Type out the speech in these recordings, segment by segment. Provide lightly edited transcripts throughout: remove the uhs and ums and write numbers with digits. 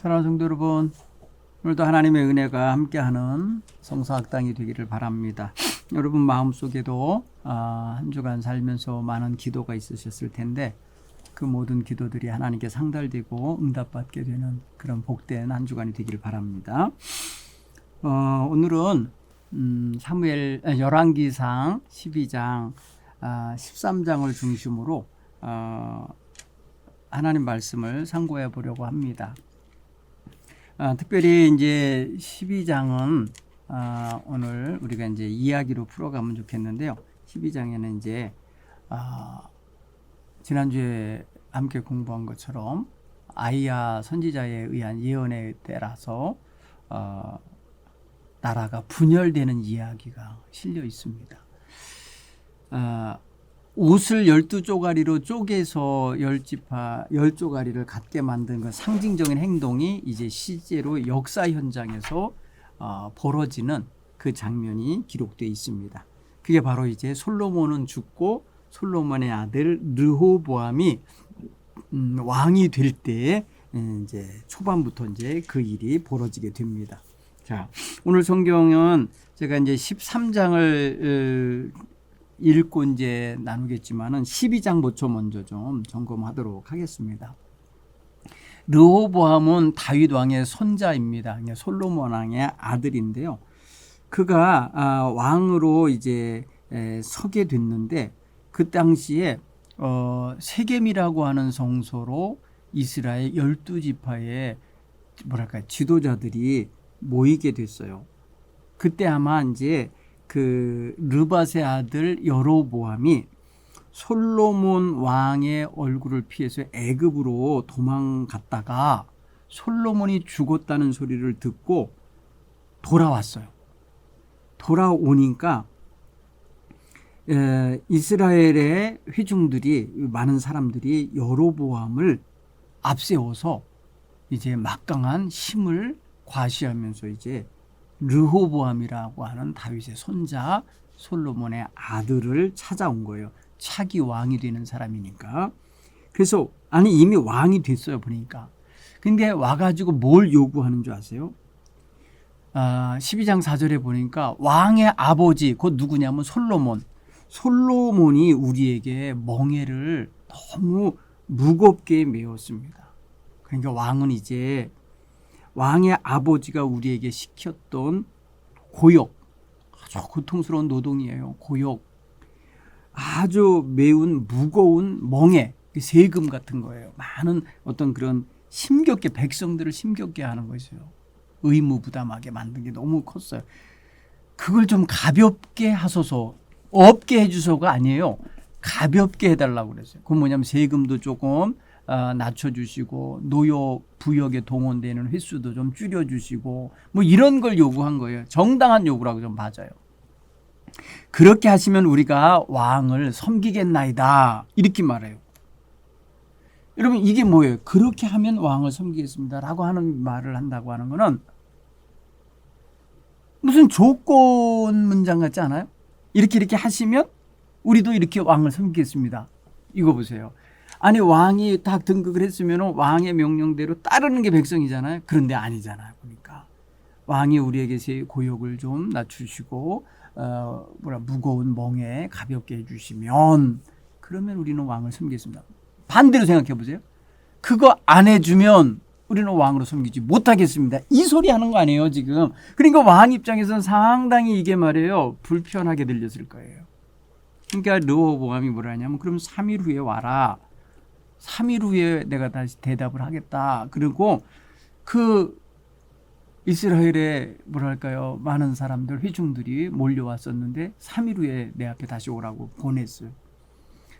사랑하는 성도 여러분, 오늘도 하나님의 은혜가 함께하는 성서학당이 되기를 바랍니다. 여러분 마음속에도 한 주간 살면서 많은 기도가 있으셨을 텐데 그 모든 기도들이 하나님께 상달되고 응답받게 되는 그런 복된 한 주간이 되기를 바랍니다. 오늘은 열왕기상 12장 13장을 중심으로 하나님 말씀을 상고해 보려고 합니다. 특별히 이제 12장은 오늘 우리가 이제 이야기로 풀어가면 좋겠는데요. 12장에는 이제 지난주에 함께 공부한 것처럼 아이야 선지자에 의한 예언에 따라서 나라가 분열되는 이야기가 실려 있습니다. 옷을 12쪼가리로 쪼개서 10쪼가리를 갖게 만든 그 상징적인 행동이 이제 실제로 역사 현장에서 벌어지는 그 장면이 기록되어 있습니다. 그게 바로 이제 솔로몬은 죽고 솔로몬의 아들 르호보암이 왕이 될 때에 이제 초반부터 이제 그 일이 벌어지게 됩니다. 자, 오늘 성경은 제가 이제 13장을 읽고 이제 나누겠지만은 12장부터 먼저 좀 점검하도록 하겠습니다. 르호보암은 다윗 왕의 손자입니다. 솔로몬 왕의 아들인데요. 그가 왕으로 이제 서게 됐는데 그 당시에 세겜이라고 하는 성소로 이스라엘 12지파의 지도자들이 모이게 됐어요. 그때 아마 이제 그 르밧의 아들 여로보암이 솔로몬 왕의 얼굴을 피해서 애굽으로 도망갔다가 솔로몬이 죽었다는 소리를 듣고 돌아왔어요. 돌아오니까 이스라엘의 회중들이 많은 사람들이 여로보암을 앞세워서 이제 막강한 힘을 과시하면서 이제 르호보암이라고 하는 다윗의 손자 솔로몬의 아들을 찾아온 거예요. 차기 왕이 되는 사람이니까. 그래서 이미 왕이 됐어요 보니까. 근데 와가지고 뭘 요구하는 줄 아세요? 12장 4절에 보니까 왕의 아버지 곧 누구냐면 솔로몬이 우리에게 멍에를 너무 무겁게 메웠습니다. 그러니까 왕은 이제 왕의 아버지가 우리에게 시켰던 고역, 아주 고통스러운 노동이에요. 고역, 아주 매운 무거운 멍에, 세금 같은 거예요. 많은 어떤 그런 힘겹게 백성들을 힘겹게 하는 것이에요. 의무부담하게 만든 게 너무 컸어요. 그걸 좀 가볍게 하소서, 없게 해주소가 아니에요. 가볍게 해달라고 그랬어요. 그건 뭐냐면 세금도 조금 낮춰주시고 노역 부역에 동원되는 횟수도 좀 줄여주시고 뭐 이런 걸 요구한 거예요. 정당한 요구라고 좀 맞아요. 그렇게 하시면 우리가 왕을 섬기겠나이다 이렇게 말해요. 여러분 이게 뭐예요? 그렇게 하면 왕을 섬기겠습니다 라고 하는 말을 한다고 하는 거는 무슨 조건 문장 같지 않아요? 이렇게 하시면 우리도 이렇게 왕을 섬기겠습니다. 이거 보세요. 왕이 딱 등극을 했으면 왕의 명령대로 따르는 게 백성이잖아요. 그런데 아니잖아요. 그러니까 왕이 우리에게 고역을 좀 낮추시고 무거운 멍에 가볍게 해주시면 그러면 우리는 왕을 섬기겠습니다. 반대로 생각해 보세요. 그거 안 해주면 우리는 왕으로 섬기지 못하겠습니다. 이 소리 하는 거 아니에요 지금. 그러니까 왕 입장에서는 상당히 이게 말이에요 불편하게 들렸을 거예요. 그러니까 르호보암이 뭐라 하냐면 그럼 3일 후에 와라. 3일 후에 내가 다시 대답을 하겠다. 그리고 그 이스라엘의 많은 사람들, 회중들이 몰려왔었는데 3일 후에 내 앞에 다시 오라고 보냈어요.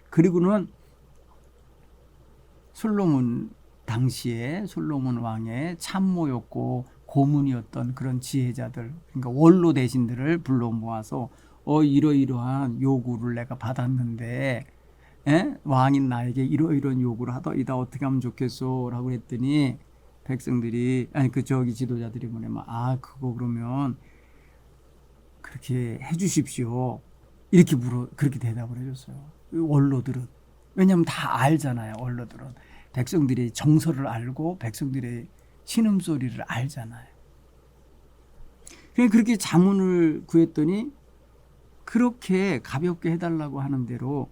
그리고는 당시에 솔로몬 왕의 참모였고 고문이었던 그런 지혜자들, 그러니까 원로 대신들을 불러 모아서 이러이러한 요구를 내가 받았는데 왕인 나에게 이러이러한 요구를 하더이다 어떻게 하면 좋겠소 라고 했더니 백성들이 지도자들이 뭐냐면 그거 그러면 그렇게 해주십시오 이렇게 그렇게 대답을 해줬어요. 원로들은 왜냐하면 다 알잖아요. 원로들은 백성들이 정서를 알고 백성들의 신음소리를 알잖아요. 그냥 그렇게 자문을 구했더니 그렇게 가볍게 해달라고 하는 대로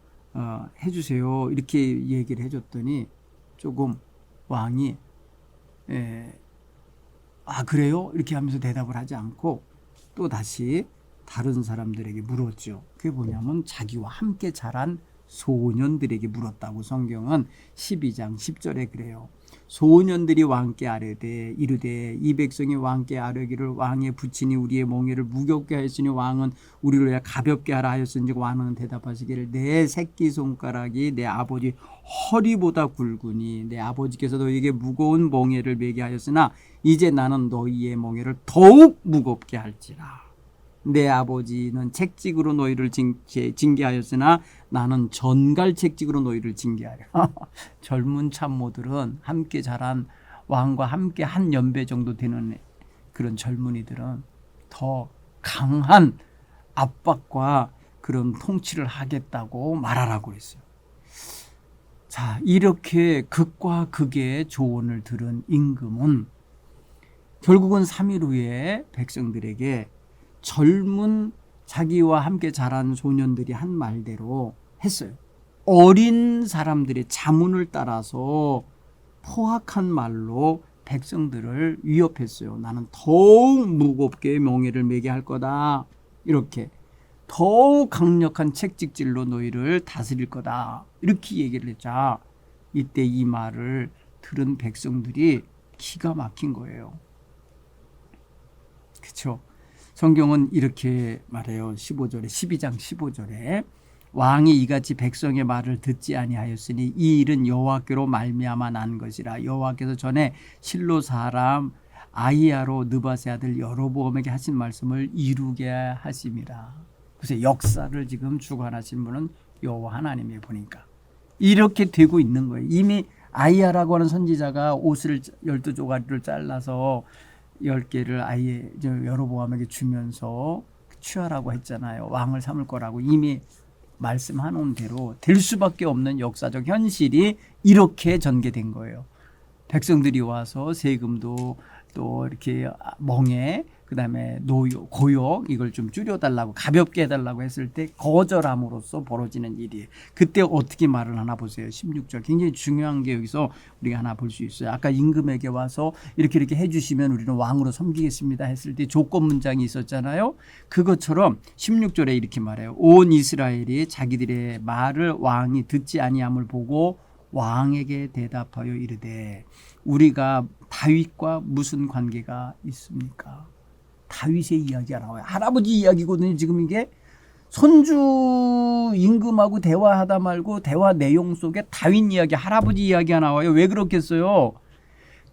해주세요. 이렇게 얘기를 해줬더니 조금 왕이 그래요? 이렇게 하면서 대답을 하지 않고 또 다시 다른 사람들에게 물었죠. 그게 뭐냐면 자기와 함께 자란 소년들에게 물었다고 성경은 12장 10절에 그래요. 소년들이 왕께 아뢰되 이르되 이 백성이 왕께 아뢰기를 왕의 부친이 우리의 멍에를 무겁게 하였으니 왕은 우리를 왜 가볍게 하라 하였은지 왕은 대답하시기를 내 새끼손가락이 내 아버지 허리보다 굵으니 내 아버지께서 너희에게 무거운 멍에를 매게 하였으나 이제 나는 너희의 멍에를 더욱 무겁게 할지라. 내 아버지는 책직으로 너희를 징계하였으나 나는 전갈 책직으로 너희를 징계하려. 젊은 참모들은 함께 자란 왕과 함께 한 연배 정도 되는 그런 젊은이들은 더 강한 압박과 그런 통치를 하겠다고 말하라고 했어요. 자, 이렇게 극과 극의 조언을 들은 임금은 결국은 3일 후에 백성들에게 젊은 자기와 함께 자란 소년들이 한 말대로 했어요. 어린 사람들의 자문을 따라서 포악한 말로 백성들을 위협했어요. 나는 더욱 무겁게 멍에를 매게 할 거다. 이렇게 더욱 강력한 책직질로 너희를 다스릴 거다. 이렇게 얘기를 했자 이때 이 말을 들은 백성들이 기가 막힌 거예요. 그렇죠? 성경은 이렇게 말해요. 15절에 12장 15절에 왕이 이같이 백성의 말을 듣지 아니하였으니 이 일은 여호와께로 말미암아 난 것이라. 여호와께서 전에 실로 사람 아히야로 느밧의 아들 여로보암에게 하신 말씀을 이루게 하심이라. 그래서 역사를 지금 주관하신 분은 여호와 하나님이 보니까 이렇게 되고 있는 거예요. 이미 아히야라고 하는 선지자가 옷을 12조가리를 잘라서 10개를 아예 여로보암에게 주면서 취하라고 했잖아요. 왕을 삼을 거라고 이미 말씀하는 대로 될 수밖에 없는 역사적 현실이 이렇게 전개된 거예요. 백성들이 와서 세금도 또 이렇게 멍에 그다음에 고역 이걸 좀 줄여달라고 가볍게 해달라고 했을 때 거절함으로써 벌어지는 일이에요. 그때 어떻게 말을 하나 보세요. 16절 굉장히 중요한 게 여기서 우리가 하나 볼 수 있어요. 아까 임금에게 와서 이렇게 해주시면 우리는 왕으로 섬기겠습니다 했을 때 조건 문장이 있었잖아요. 그것처럼 16절에 이렇게 말해요. 온 이스라엘이 자기들의 말을 왕이 듣지 아니함을 보고 왕에게 대답하여 이르되 우리가 다윗과 무슨 관계가 있습니까? 다윗의 이야기가 나와요. 할아버지 이야기거든요. 지금 이게 손주 임금하고 대화하다 말고 대화 내용 속에 다윗 이야기, 할아버지 이야기가 나와요. 왜 그렇겠어요?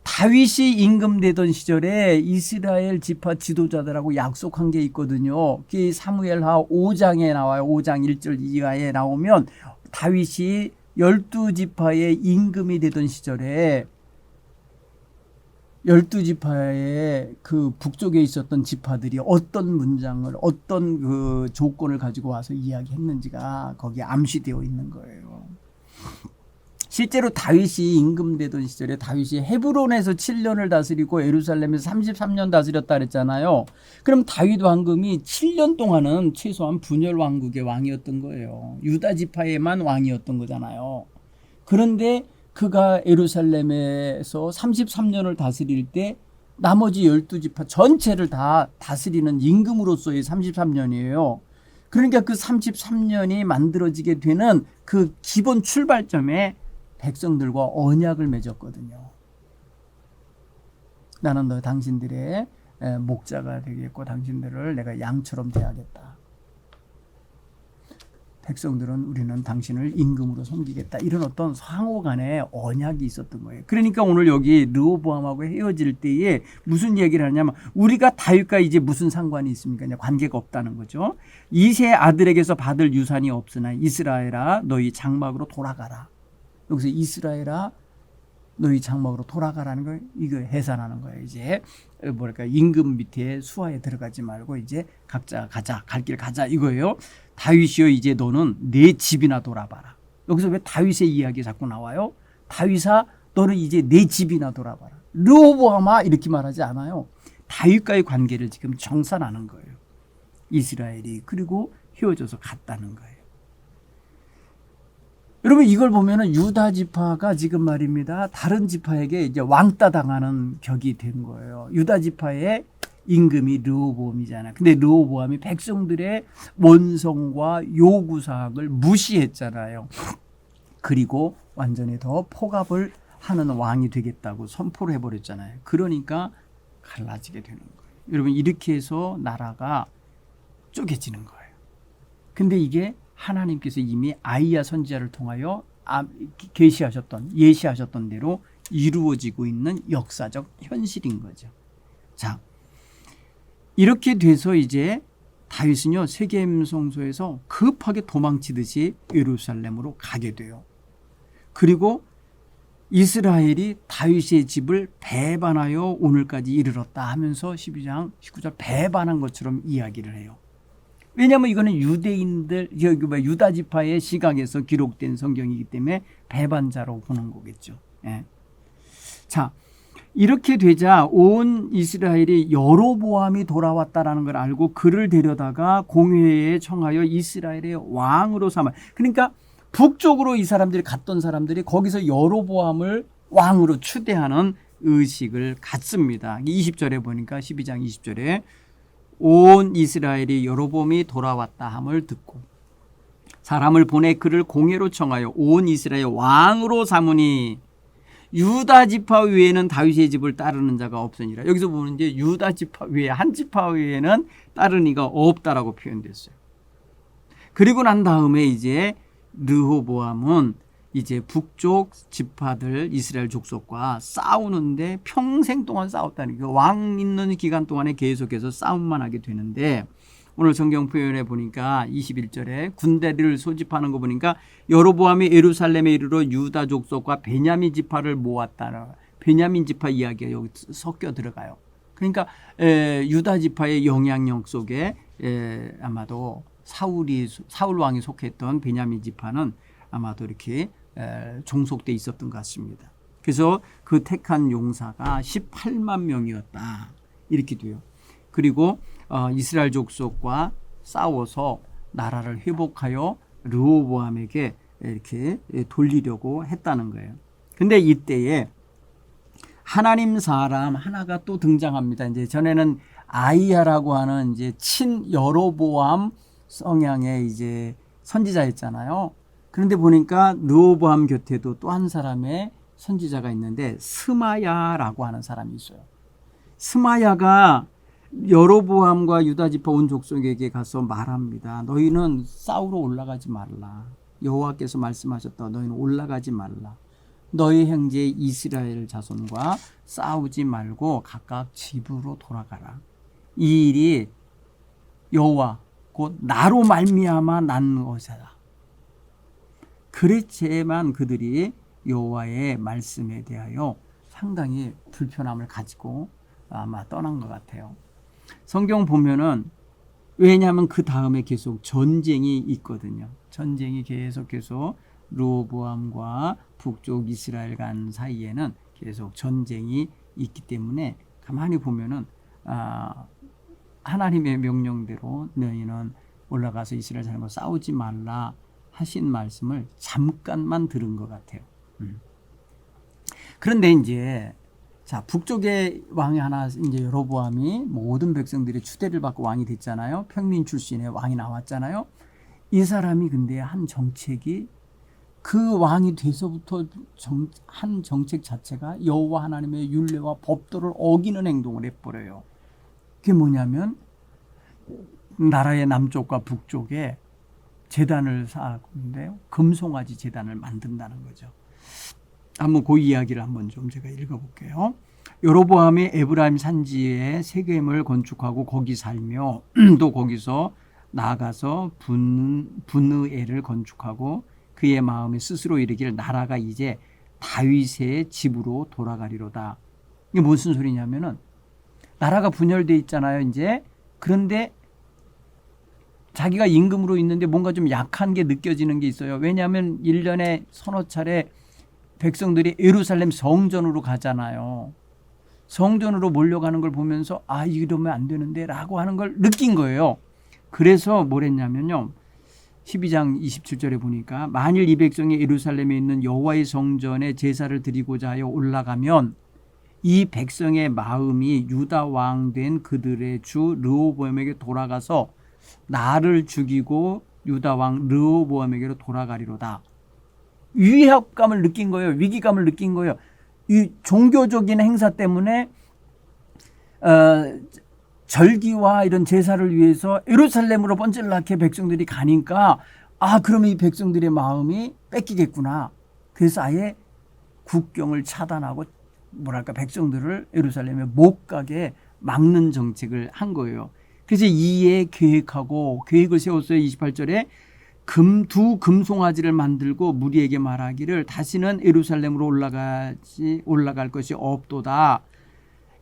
다윗이 임금 되던 시절에 이스라엘 지파 지도자들하고 약속한 게 있거든요. 그게 사무엘하 5장에 나와요. 5장 1절 이하에 나오면 다윗이 12지파의 임금이 되던 시절에 12지파의 그 북쪽에 있었던 지파들이 어떤 문장을 어떤 그 조건을 가지고 와서 이야기했는지가 거기에 암시되어 있는 거예요. 실제로 다윗이 임금되던 시절에 다윗이 헤브론에서 7년을 다스리고 예루살렘에서 33년 다스렸다 그랬잖아요. 그럼 다윗 왕금이 7년 동안은 최소한 분열 왕국의 왕이었던 거예요. 유다 지파에만 왕이었던 거잖아요. 그런데 그가 예루살렘에서 33년을 다스릴 때 나머지 12지파 전체를 다 다스리는 임금으로서의 33년이에요. 그러니까 그 33년이 만들어지게 되는 그 기본 출발점에 백성들과 언약을 맺었거든요. 나는 너 당신들의 목자가 되겠고 당신들을 내가 양처럼 대하겠다. 백성들은 우리는 당신을 임금으로 섬기겠다. 이런 어떤 상호 간의 언약이 있었던 거예요. 그러니까 오늘 여기 르호보암하고 헤어질 때에 무슨 얘기를 하냐면 우리가 다윗과 이제 무슨 상관이 있습니까? 관계가 없다는 거죠. 이세 아들에게서 받을 유산이 없으나 이스라엘아 너희 장막으로 돌아가라. 여기서 이스라엘아 너희 장막으로 돌아가라는 걸 이거 해산하는 거예요. 이제 뭐랄까 임금 밑에 수하에 들어가지 말고 이제 각자 가자 갈 길 가자 이거예요. 다윗이여 이제 너는 내 집이나 돌아봐라. 여기서 왜 다윗의 이야기 자꾸 나와요? 다윗아 너는 이제 내 집이나 돌아봐라. 르호보암아 이렇게 말하지 않아요. 다윗과의 관계를 지금 정산하는 거예요. 이스라엘이. 그리고 헤어져서 갔다는 거예요. 여러분 이걸 보면은 유다 지파가 지금 말입니다. 다른 지파에게 이제 왕따 당하는 격이 된 거예요. 유다 지파의 임금이 르호보암이잖아요. 근데 르호보암이 백성들의 원성과 요구사항을 무시했잖아요. 그리고 완전히 더 포갑을 하는 왕이 되겠다고 선포를 해버렸잖아요. 그러니까 갈라지게 되는 거예요. 여러분 이렇게 해서 나라가 쪼개지는 거예요. 근데 이게 하나님께서 이미 아이야 선지자를 통하여 예시하셨던 대로 이루어지고 있는 역사적 현실인 거죠. 자, 이렇게 돼서 이제 다윗은요 세겜 성소에서 급하게 도망치듯이 예루살렘으로 가게 돼요. 그리고 이스라엘이 다윗의 집을 배반하여 오늘까지 이르렀다 하면서 12장 19절 배반한 것처럼 이야기를 해요. 왜냐하면 이거는 유다 지파의 시각에서 기록된 성경이기 때문에 배반자로 보는 거겠죠. 예. 자, 이렇게 되자 온 이스라엘이 여로보암이 돌아왔다라는 걸 알고 그를 데려다가 공회에 청하여 이스라엘의 왕으로 삼아. 그러니까 북쪽으로 이 사람들이 갔던 사람들이 거기서 여로보암을 왕으로 추대하는 의식을 갖습니다. 20절에 보니까 12장 20절에 온 이스라엘이 여로보암이 돌아왔다 함을 듣고 사람을 보내 그를 공회로 청하여 온 이스라엘 왕으로 삼으니 유다 지파 외에는 다윗의 집을 따르는 자가 없으니라. 여기서 보면 이제 유다 지파 외에 한 지파 외에는 따르는 이가 없다라고 표현됐어요. 그리고 난 다음에 이제 르호보암은 이제 북쪽 지파들 이스라엘 족속과 싸우는데 평생 동안 싸웠다는 게 왕 있는 기간 동안에 계속해서 싸움만 하게 되는데 오늘 성경 표현에 보니까 21절에 군대를 소집하는 거 보니까 여로보암이 예루살렘에 이르러 유다 족속과 베냐민 지파를 모았다는 베냐민 지파 이야기가 여기 섞여 들어가요. 그러니까 유다 지파의 영향력 속에 아마도 사울 왕이 속했던 베냐민 지파는 아마도 이렇게 종속돼 있었던 것 같습니다. 그래서 그 택한 용사가 18만 명이었다 이렇게 돼요. 그리고 이스라엘 족속과 싸워서 나라를 회복하여 르호보암에게 이렇게 돌리려고 했다는 거예요. 근데 이때에 하나님 사람 하나가 또 등장합니다. 이제 전에는 아이야라고 하는 이제 친 여로보암 성향의 이제 선지자였잖아요. 그런데 보니까 르호보암 곁에도 또 한 사람의 선지자가 있는데 스마야라고 하는 사람이 있어요. 스마야가 여로보암과 유다 지파 온 족속에게 가서 말합니다. 너희는 싸우러 올라가지 말라. 여호와께서 말씀하셨다. 너희는 올라가지 말라. 너희 형제 이스라엘 자손과 싸우지 말고 각각 집으로 돌아가라. 이 일이 여호와 곧 나로 말미암아 난 것이다. 그랬지만 그들이 여호와의 말씀에 대하여 상당히 불편함을 가지고 아마 떠난 것 같아요. 성경 보면은 왜냐하면 그 다음에 계속 전쟁이 있거든요. 전쟁이 계속해서 르호보암과 북쪽 이스라엘 간 사이에는 계속 전쟁이 있기 때문에 가만히 보면은 하나님의 명령대로 너희는 올라가서 이스라엘 사람과 싸우지 말라 하신 말씀을 잠깐만 들은 것 같아요. 그런데 이제 자 북쪽에 왕이 하나 이제 여로보암이 모든 백성들이 추대를 받고 왕이 됐잖아요. 평민 출신의 왕이 나왔잖아요. 이 사람이 근데 한 정책이 그 왕이 돼서부터 한 정책 자체가 여호와 하나님의 율례와 법도를 어기는 행동을 해버려요. 그게 뭐냐면 나라의 남쪽과 북쪽에 제단을 쌓았는데요. 금송아지 제단을 만든다는 거죠. 한번 그 이야기를 한번 좀 제가 읽어볼게요. 여로보암이 에브라임 산지에 세겜을 건축하고 거기 살며 또 거기서 나아가서 분느엘을 건축하고 그의 마음에 스스로 이르기를 나라가 이제 다윗의 집으로 돌아가리로다. 이게 무슨 소리냐면은 나라가 분열돼 있잖아요. 이제 그런데 자기가 임금으로 있는데 뭔가 좀 약한 게 느껴지는 게 있어요. 왜냐하면 1년에 서너 차례 백성들이 예루살렘 성전으로 가잖아요. 성전으로 몰려가는 걸 보면서 아, 이러면 안 되는데 라고 하는 걸 느낀 거예요. 그래서 뭘 했냐면요. 12장 27절에 보니까 만일 이 백성이 예루살렘에 있는 여호와의 성전에 제사를 드리고자 하여 올라가면 이 백성의 마음이 유다 왕 된 그들의 주 르호보암에게 돌아가서 나를 죽이고 유다 왕 르호보암에게로 돌아가리로다. 위협감을 느낀 거예요. 위기감을 느낀 거예요. 이 종교적인 행사 때문에 절기와 이런 제사를 위해서 예루살렘으로 번질나게 백성들이 가니까 아, 그러면 이 백성들의 마음이 뺏기겠구나. 그래서 아예 국경을 차단하고 뭐랄까 백성들을 예루살렘에 못 가게 막는 정책을 한 거예요. 그래서 이에 계획을 세웠어요. 28절에 두 금송아지를 만들고 무리에게 말하기를 다시는 예루살렘으로 올라갈 것이 없도다.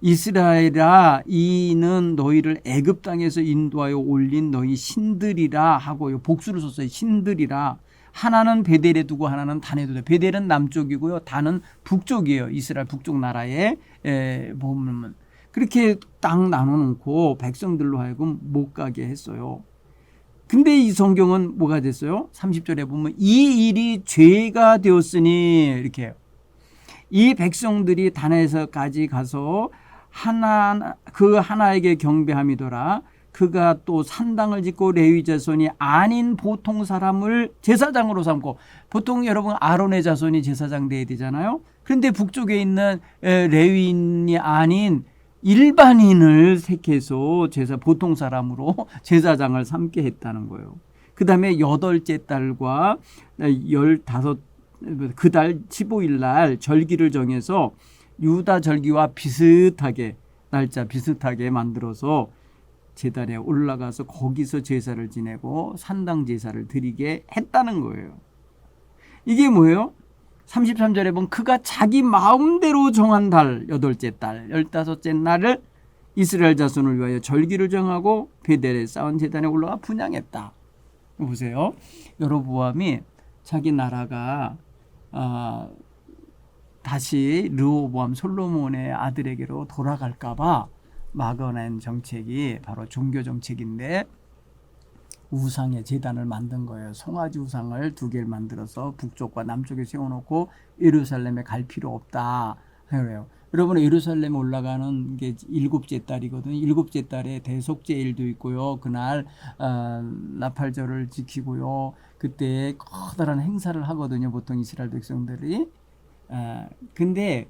이스라엘아, 이는 너희를 애굽 땅에서 인도하여 올린 너희 신들이라 하고요. 복수를 썼어요. 신들이라. 하나는 베델에 두고 하나는 단에 두다. 베델은 남쪽이고요. 단은 북쪽이에요. 이스라엘 북쪽 나라에 보면 그렇게 딱 나눠놓고 백성들로 하여금 못 가게 했어요. 근데 이 성경은 뭐가 됐어요? 30절에 보면 이 일이 죄가 되었으니 이렇게 이 백성들이 단에서까지 가서 그 하나에게 경배함이더라. 그가 또 산당을 짓고 레위 자손이 아닌 보통 사람을 제사장으로 삼고, 보통 여러분 아론의 자손이 제사장 돼야 되잖아요. 그런데 북쪽에 있는 레위인이 아닌 일반인을 택해서 보통 사람으로 제사장을 삼게 했다는 거예요. 그 다음에 8째 달과 15, 그 달 15일 날 절기를 정해서 유다 절기와 비슷하게, 날짜 비슷하게 만들어서 제단에 올라가서 거기서 제사를 지내고 산당 제사를 드리게 했다는 거예요. 이게 뭐예요? 33절에 보면 그가 자기 마음대로 정한 달, 8째 달, 15째 날을 이스라엘 자손을 위하여 절기를 정하고 베델에 쌓은 제단에 올라가 분향했다. 보세요. 여로보암이 자기 나라가 다시 르호보암 솔로몬의 아들에게로 돌아갈까 봐 막아낸 정책이 바로 종교 정책인데, 우상의 제단을 만든 거예요. 송아지 우상을 2개를 만들어서 북쪽과 남쪽에 세워놓고 예루살렘에 갈 필요 없다. 그래요. 여러분, 예루살렘에 올라가는 게 7째 달이거든요. 7째 달에 대속죄일도 있고요. 그날 나팔절을 지키고요. 그때 커다란 행사를 하거든요. 보통 이스라엘 백성들이. 근데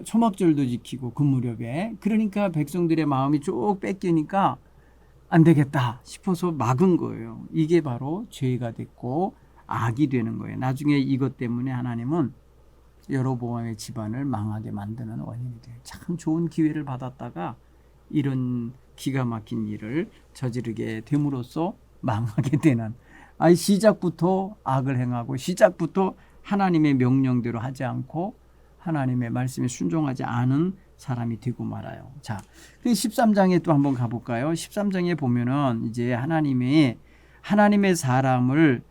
초막절도 지키고 그 무렵에, 그러니까 백성들의 마음이 쭉 뺏기니까 안 되겠다 싶어서 막은 거예요. 이게 바로 죄가 됐고 악이 되는 거예요. 나중에 이것 때문에 하나님은 여로보암의 집안을 망하게 만드는 원인이 돼요. 참 좋은 기회를 받았다가 이런 기가 막힌 일을 저지르게 됨으로써 망하게 되는, 시작부터 악을 행하고 시작부터 하나님의 명령대로 하지 않고 하나님의 말씀에 순종하지 않은 사람이 되고 말아요. 자, 13장에 또 한번 가볼까요? 13장에 보면은 이제 하나님의 사람을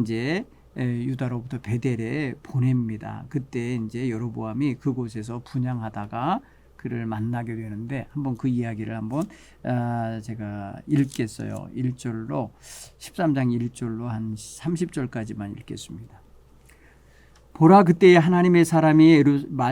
이제 유다로부터 베델에 보냅니다. 그때 이제 여로보암이 그곳에서 분향하다가 그를 만나게 되는데, 한번 그 이야기를 한번 제가 읽겠어요. 1절로 13장 1절로 한 30절까지만 읽겠습니다. 보라, 그때에 하나님의 사람이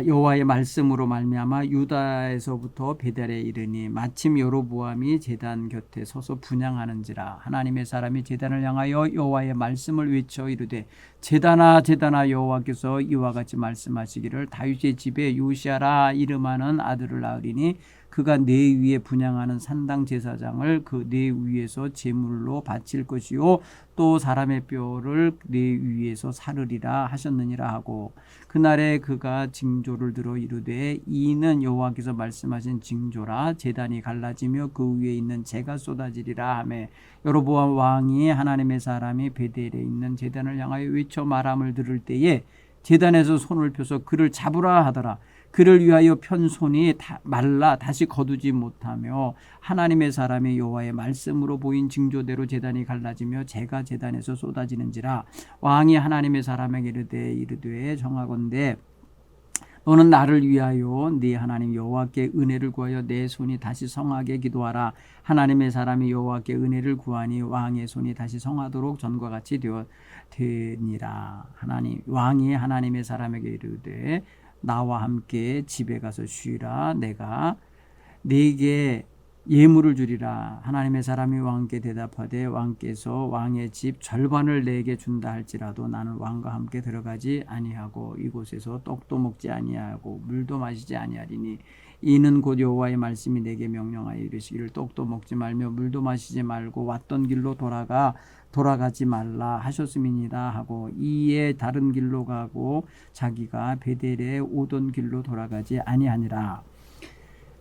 여호와의 말씀으로 말미암아 유다에서부터 베델에 이르니 마침 여로보암이 제단 곁에 서서 분향하는지라. 하나님의 사람이 제단을 향하여 여호와의 말씀을 외쳐 이르되, 제단아 제단아, 여호와께서 이와 같이 말씀하시기를 다윗의 집에 요시아라 이름하는 아들을 낳으리니 그가 내 위에 분향하는 산당 제사장을 내 위에서 제물로 바칠 것이요 또 사람의 뼈를 내 위에서 사르리라 하셨느니라 하고, 그날에 그가 징조를 들어 이르되 이는 여호와께서 말씀하신 징조라. 제단이 갈라지며 그 위에 있는 재가 쏟아지리라 하매, 여로보암 왕이 하나님의 사람이 베델에 있는 제단을 향하여 외쳐 말함을 들을 때에 제단에서 손을 펴서 그를 잡으라 하더라. 그를 위하여 편 손이 말라 다시 거두지 못하며 하나님의 사람이 여호와의 말씀으로 보인 징조대로 제단이 갈라지며 재가 제단에서 쏟아지는지라. 왕이 하나님의 사람에게 이르되 정하건대 너는 나를 위하여 네 하나님 여호와께 은혜를 구하여 내 손이 다시 성하게 기도하라. 하나님의 사람이 여호와께 은혜를 구하니 왕의 손이 다시 성하도록 전과 같이 되니라. 하나님 왕이 하나님의 사람에게 이르되 나와 함께 집에 가서 쉬라. 내가 네게 예물을 주리라. 하나님의 사람이 왕께 대답하되 왕께서 왕의 집 절반을 내게 준다 할지라도 나는 왕과 함께 들어가지 아니하고 이곳에서 떡도 먹지 아니하고 물도 마시지 아니하리니 이는 곧 여호와의 말씀이 내게 명령하여 이르시기를 떡도 먹지 말며 물도 마시지 말고 왔던 길로 돌아가지 말라 하셨음이니라 하고 이에 다른 길로 가고 자기가 베델에 오던 길로 돌아가지 아니하니라.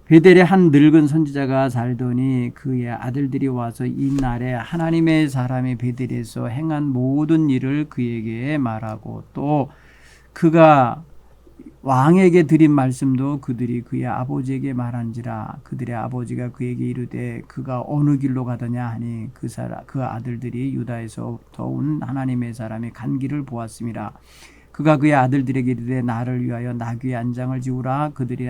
베델에 한 늙은 선지자가 살더니 그의 아들들이 와서 이 날에 하나님의 사람이 베델에서 행한 모든 일을 그에게 말하고 또 그가 왕에게 드린 말씀도 그들이 그의 아버지에게 말한지라. 그들의 아버지가 그에게 이르되 그가 어느 길로 가더냐 하니 그 아들들이 유다에서부터 온 하나님의 사람이 간 길을 보았음이라. 그가 그의 아들들에게 이르되 나를 위하여 나귀의 안장을 지우라. 그들이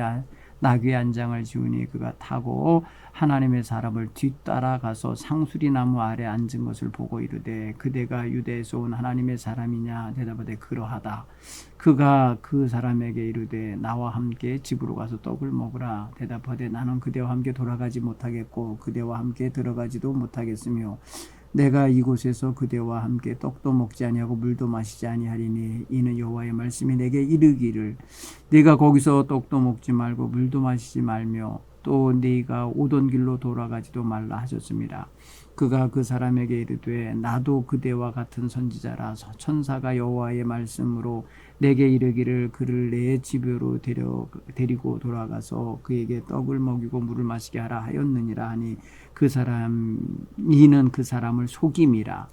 나귀의 안장을 지우니 그가 타고 하나님의 사람을 뒤따라가서 상수리 나무 아래 앉은 것을 보고 이르되 그대가 유대에서 온 하나님의 사람이냐 대답하되 그러하다. 그가 그 사람에게 이르되 나와 함께 집으로 가서 떡을 먹으라. 대답하되 나는 그대와 함께 돌아가지 못하겠고 그대와 함께 들어가지도 못하겠으며 내가 이곳에서 그대와 함께 떡도 먹지 아니하고 물도 마시지 아니하리니 이는 여호와의 말씀이 내게 이르기를 네가 거기서 떡도 먹지 말고 물도 마시지 말며 또 네가 오던 길로 돌아가지도 말라 하셨습니다. 그가 그 사람에게 이르되 나도 그대와 같은 선지자라. 천사가 여호와의 말씀으로 내게 이르기를 그를 내 집으로 데리고 돌아가서 그에게 떡을 먹이고 물을 마시게 하라 하였느니라 하니 이는 그 사람을 속임이라.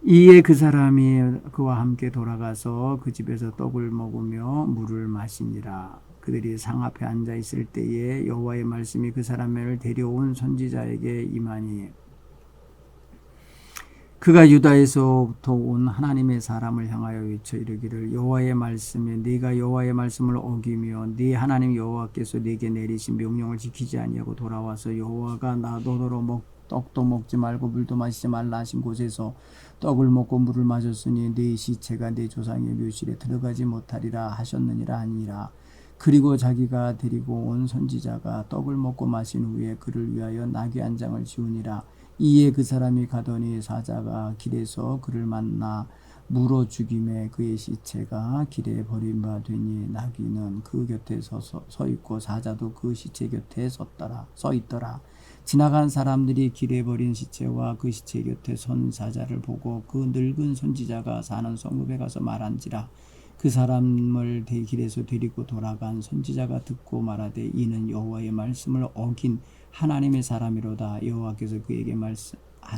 이에 그 사람이 그와 함께 돌아가서 그 집에서 떡을 먹으며 물을 마시니라. 그들이 상 앞에 앉아 있을 때에 여호와의 말씀이 그 사람을 데려온 선지자에게 임하니 그가 유다에서부터 온 하나님의 사람을 향하여 외쳐 이르기를 여호와의 말씀에 네가 여호와의 말씀을 어기며 네 하나님 여호와께서 네게 내리신 명령을 지키지 아니하고 돌아와서 여호와가 너더러 떡도 먹지 말고 물도 마시지 말라 하신 곳에서 떡을 먹고 물을 마셨으니 네 시체가 네 조상의 묘실에 들어가지 못하리라 하셨느니라 하니라. 그리고 자기가 데리고 온 선지자가 떡을 먹고 마신 후에 그를 위하여 나귀 안장을 지우니라. 이에 그 사람이 가더니 사자가 길에서 그를 만나 물어 죽임에 그의 시체가 길에 버림받으니 나귀는 그 곁에 서 있고 사자도 그 시체 곁에 서 있더라. 지나간 사람들이 길에 버린 시체와 그 시체 곁에 선 사자를 보고 그 늙은 선지자가 사는 성읍에 가서 말한지라. 그 사람을 길에서 데리고 돌아간 선지자가 듣고 말하되 이는 여호와의 말씀을 어긴 하나님의 사람이로다. 여호와께서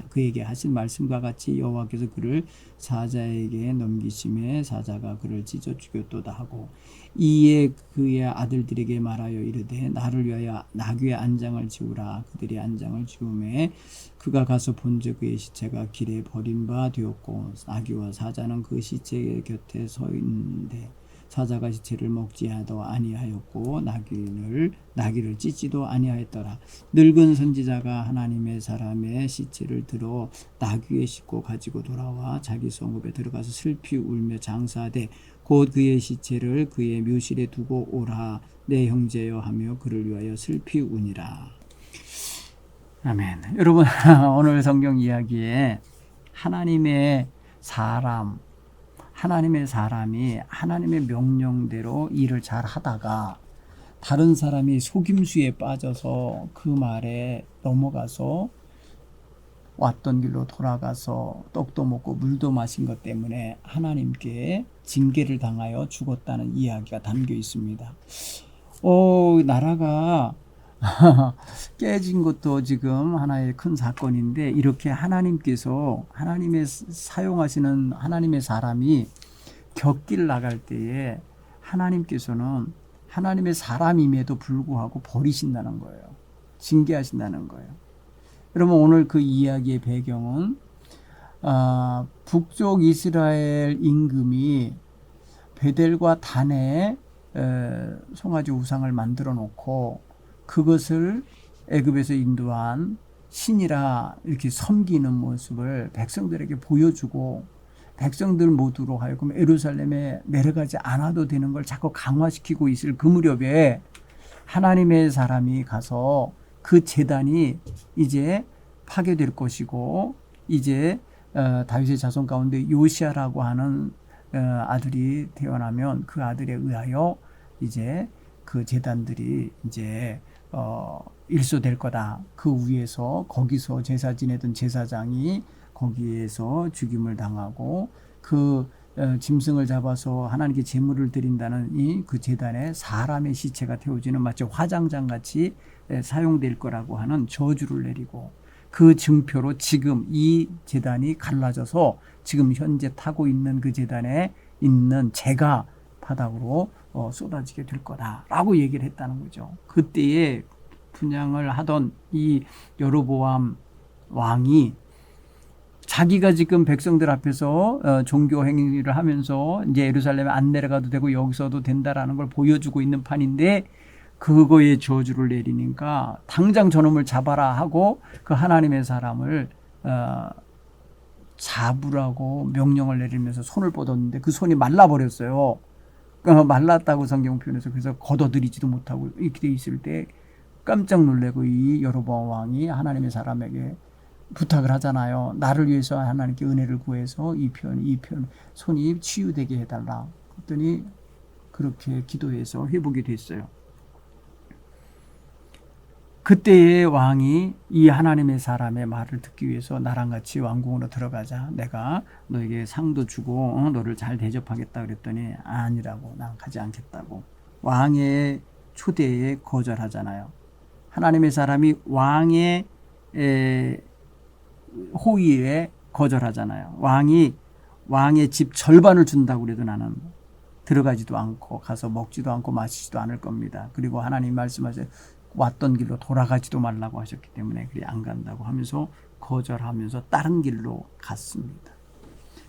그에게 하신 말씀과 같이 여호와께서 그를 사자에게 넘기심에 사자가 그를 찢어 죽였도다 하고 이에 그의 아들들에게 말하여 이르되 나를 위하여 나귀의 안장을 지우라. 그들이 안장을 지우매 그가 가서 본즉 그의 시체가 길에 버린 바 되었고 나귀와 사자는 그 시체 곁에 서 있는데 사자가 시체를 먹지 아니하였고 나귀를 찢지도 아니하였더라. 늙은 선지자가 하나님의 사람의 시체를 들어 나귀에 싣고 가지고 돌아와 자기 성읍에 들어가서 슬피 울며 장사하되 곧 그의 시체를 그의 묘실에 두고 오라. 내 형제여 하며 그를 위하여 슬피 우니라. 아멘. 여러분 오늘 성경 이야기에 하나님의 사람이 하나님의 명령대로 일을 잘 하다가 다른 사람이 속임수에 빠져서 그 말에 넘어가서 왔던 길로 돌아가서 떡도 먹고 물도 마신 것 때문에 하나님께 징계를 당하여 죽었다는 이야기가 담겨 있습니다. 나라가 깨진 것도 지금 하나의 큰 사건인데 이렇게 하나님의 사용하시는 하나님의 사람이 곁길 나갈 때에 하나님께서는 하나님의 사람임에도 불구하고 버리신다는 거예요. 징계하신다는 거예요. 여러분 오늘 그 이야기의 배경은 북쪽 이스라엘 임금이 베델과 단에 송아지 우상을 만들어 놓고 그것을 애굽에서 인도한 신이라 이렇게 섬기는 모습을 백성들에게 보여주고 백성들 모두로 하여금 예루살렘에 내려가지 않아도 되는 걸 자꾸 강화시키고 있을 그 무렵에 하나님의 사람이 가서 그 제단이 이제 파괴될 것이고 이제 다윗의 자손 가운데 요시아라고 하는 아들이 태어나면 그 아들에 의하여 이제 그 제단들이 이제 일소될 거다. 그 위에서 거기서 제사 지내던 제사장이 거기에서 죽임을 당하고 그 짐승을 잡아서 하나님께 제물을 드린다는 이 그 제단에 사람의 시체가 태워지는 마치 화장장 같이 사용될 거라고 하는 저주를 내리고 그 증표로 지금 이 제단이 갈라져서 지금 현재 타고 있는 그 제단에 있는 재가 바닥으로 쏟아지게 될 거다라고 얘기를 했다는 거죠. 그때에 분양을 하던 이 여로보암 왕이 자기가 지금 백성들 앞에서 종교 행위를 하면서 이제 예루살렘에 안 내려가도 되고 여기서도 된다라는 걸 보여주고 있는 판인데 그거에 저주를 내리니까 당장 저놈을 잡아라 하고 그 하나님의 사람을 잡으라고 명령을 내리면서 손을 뻗었는데 그 손이 말라버렸어요. 말랐다고 성경 표현해서 그래서 걷어들이지도 못하고 이렇게 돼 있을 때 깜짝 놀래고 이 여로보암 왕이 하나님의 사람에게 부탁을 하잖아요. 나를 위해서 하나님께 은혜를 구해서 이 편 손이 치유되게 해달라. 그랬더니 그렇게 기도해서 회복이 됐어요. 그때의 왕이 이 하나님의 사람의 말을 듣기 위해서 나랑 같이 왕궁으로 들어가자. 내가 너에게 상도 주고 너를 잘 대접하겠다 그랬더니 아니라고. 난 가지 않겠다고. 왕의 초대에 거절하잖아요. 하나님의 사람이 왕의 호의에 거절하잖아요. 왕의 집 절반을 준다고 그래도 나는 들어가지도 않고 가서 먹지도 않고 마시지도 않을 겁니다. 그리고 하나님 말씀하세요. 왔던 길로 돌아가지도 말라고 하셨기 때문에 그래 안 간다고 하면서 거절하면서 다른 길로 갔습니다.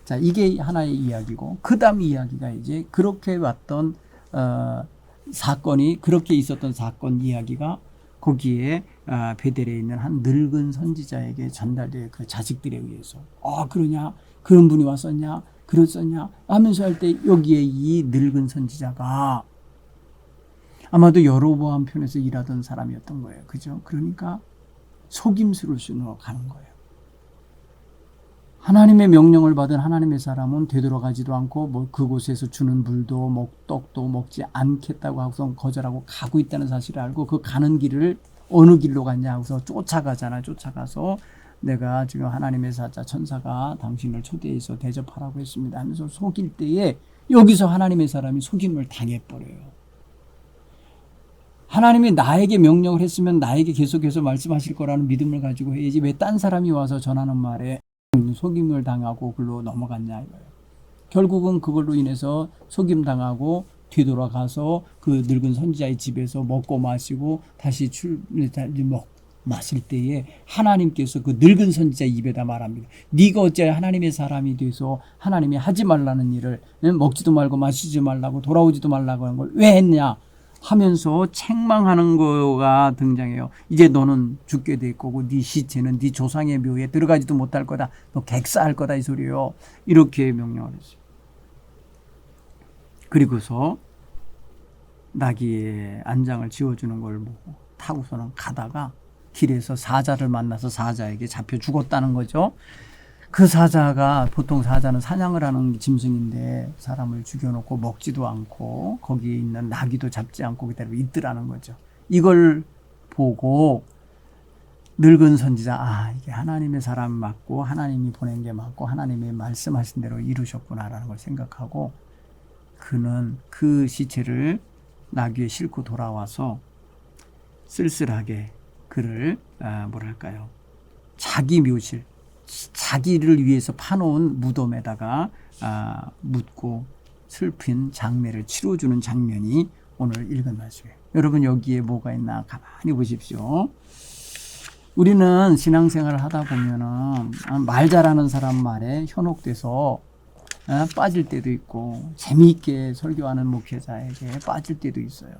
자, 이게 하나의 이야기고 그 다음 이야기가 이제 그렇게 왔던 사건이 그렇게 있었던 사건 이야기가 거기에 베델에 있는 한 늙은 선지자에게 전달돼 그 자식들에 의해서 그러냐 그런 분이 왔었냐 그랬었냐 하면서 할 때 여기에 이 늙은 선지자가 아마도 여로보암 편에서 일하던 사람이었던 거예요. 그죠? 그러니까 속임수를 쓰러 가는 거예요. 하나님의 명령을 받은 하나님의 사람은 되돌아가지도 않고 그곳에서 주는 물도 떡도 먹지 않겠다고 하고서 거절하고 가고 있다는 사실을 알고 그 가는 길을 어느 길로 갔냐 하고서 쫓아가잖아요. 쫓아가서 내가 지금 하나님의 사자 천사가 당신을 초대해서 대접하라고 했습니다 하면서 속일 때에 여기서 하나님의 사람이 속임을 당해버려요. 하나님이 나에게 명령을 했으면 나에게 계속해서 말씀하실 거라는 믿음을 가지고 해야지 왜 딴 사람이 와서 전하는 말에 속임을 당하고 글로 넘어갔냐 이거예요. 결국은 그걸로 인해서 속임 당하고 뒤돌아가서 그 늙은 선지자의 집에서 먹고 마시고 다시 마실 때에 하나님께서 그 늙은 선지자 입에다 말합니다. 네가 어째 하나님의 사람이 돼서 하나님이 하지 말라는 일을 먹지도 말고 마시지 말라고 돌아오지도 말라고 하는 걸 왜 했냐 하면서 책망하는 거가 등장해요. 이제 너는 죽게 될 거고 네 시체는 네 조상의 묘에 들어가지도 못할 거다. 너 객사할 거다 이 소리예요. 이렇게 명령을 했어요. 그리고서 나귀의 안장을 지워주는 걸 보고 타고서는 가다가 길에서 사자를 만나서 사자에게 잡혀 죽었다는 거죠. 그 사자가 보통 사자는 사냥을 하는 짐승인데 사람을 죽여놓고 먹지도 않고 거기에 있는 나귀도 잡지 않고 그대로 있더라는 거죠. 이걸 보고 늙은 선지자 이게 하나님의 사람 맞고 하나님이 보낸 게 맞고 하나님이 말씀하신 대로 이루셨구나라는 걸 생각하고 그는 그 시체를 나귀에 싣고 돌아와서 쓸쓸하게 그를 자기 묘실 자기를 위해서 파놓은 무덤에다가 묻고 슬픈 장례를 치러주는 장면이 오늘 읽은 말씀이에요. 여러분 여기에 뭐가 있나 가만히 보십시오. 우리는 신앙생활을 하다 보면은 말 잘하는 사람 말에 현혹돼서 빠질 때도 있고 재미있게 설교하는 목회자에게 빠질 때도 있어요.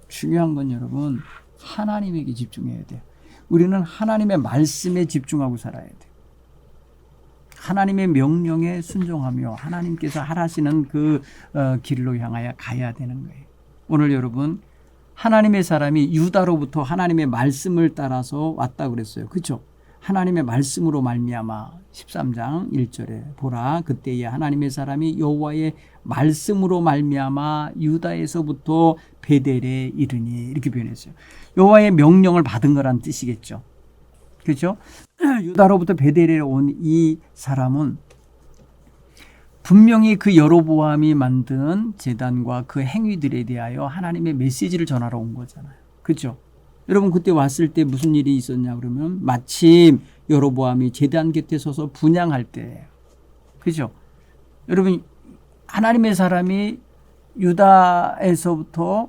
중요한 건 여러분 하나님에게 집중해야 돼요. 우리는 하나님의 말씀에 집중하고 살아야 돼요. 하나님의 명령에 순종하며 하나님께서 하라시는 그 길로 향하여 가야 되는 거예요. 오늘 여러분 하나님의 사람이 유다로부터 하나님의 말씀을 따라서 왔다 그랬어요. 그렇죠? 하나님의 말씀으로 말미암아 13장 1절에 보라 그때에 하나님의 사람이 여호와의 말씀으로 말미암아 유다에서부터 베델에 이르니 이렇게 표현했어요. 여호와의 명령을 받은 거란 뜻이겠죠. 그렇죠? 유다로부터 베델에 온 이 사람은 분명히 그 여로보암이 만든 제단과 그 행위들에 대하여 하나님의 메시지를 전하러 온 거잖아요. 그렇죠? 여러분 그때 왔을 때 무슨 일이 있었냐 그러면 마침 여로보암이 제단 곁에 서서 분향할 때예요. 그렇죠? 여러분 하나님의 사람이 유다에서부터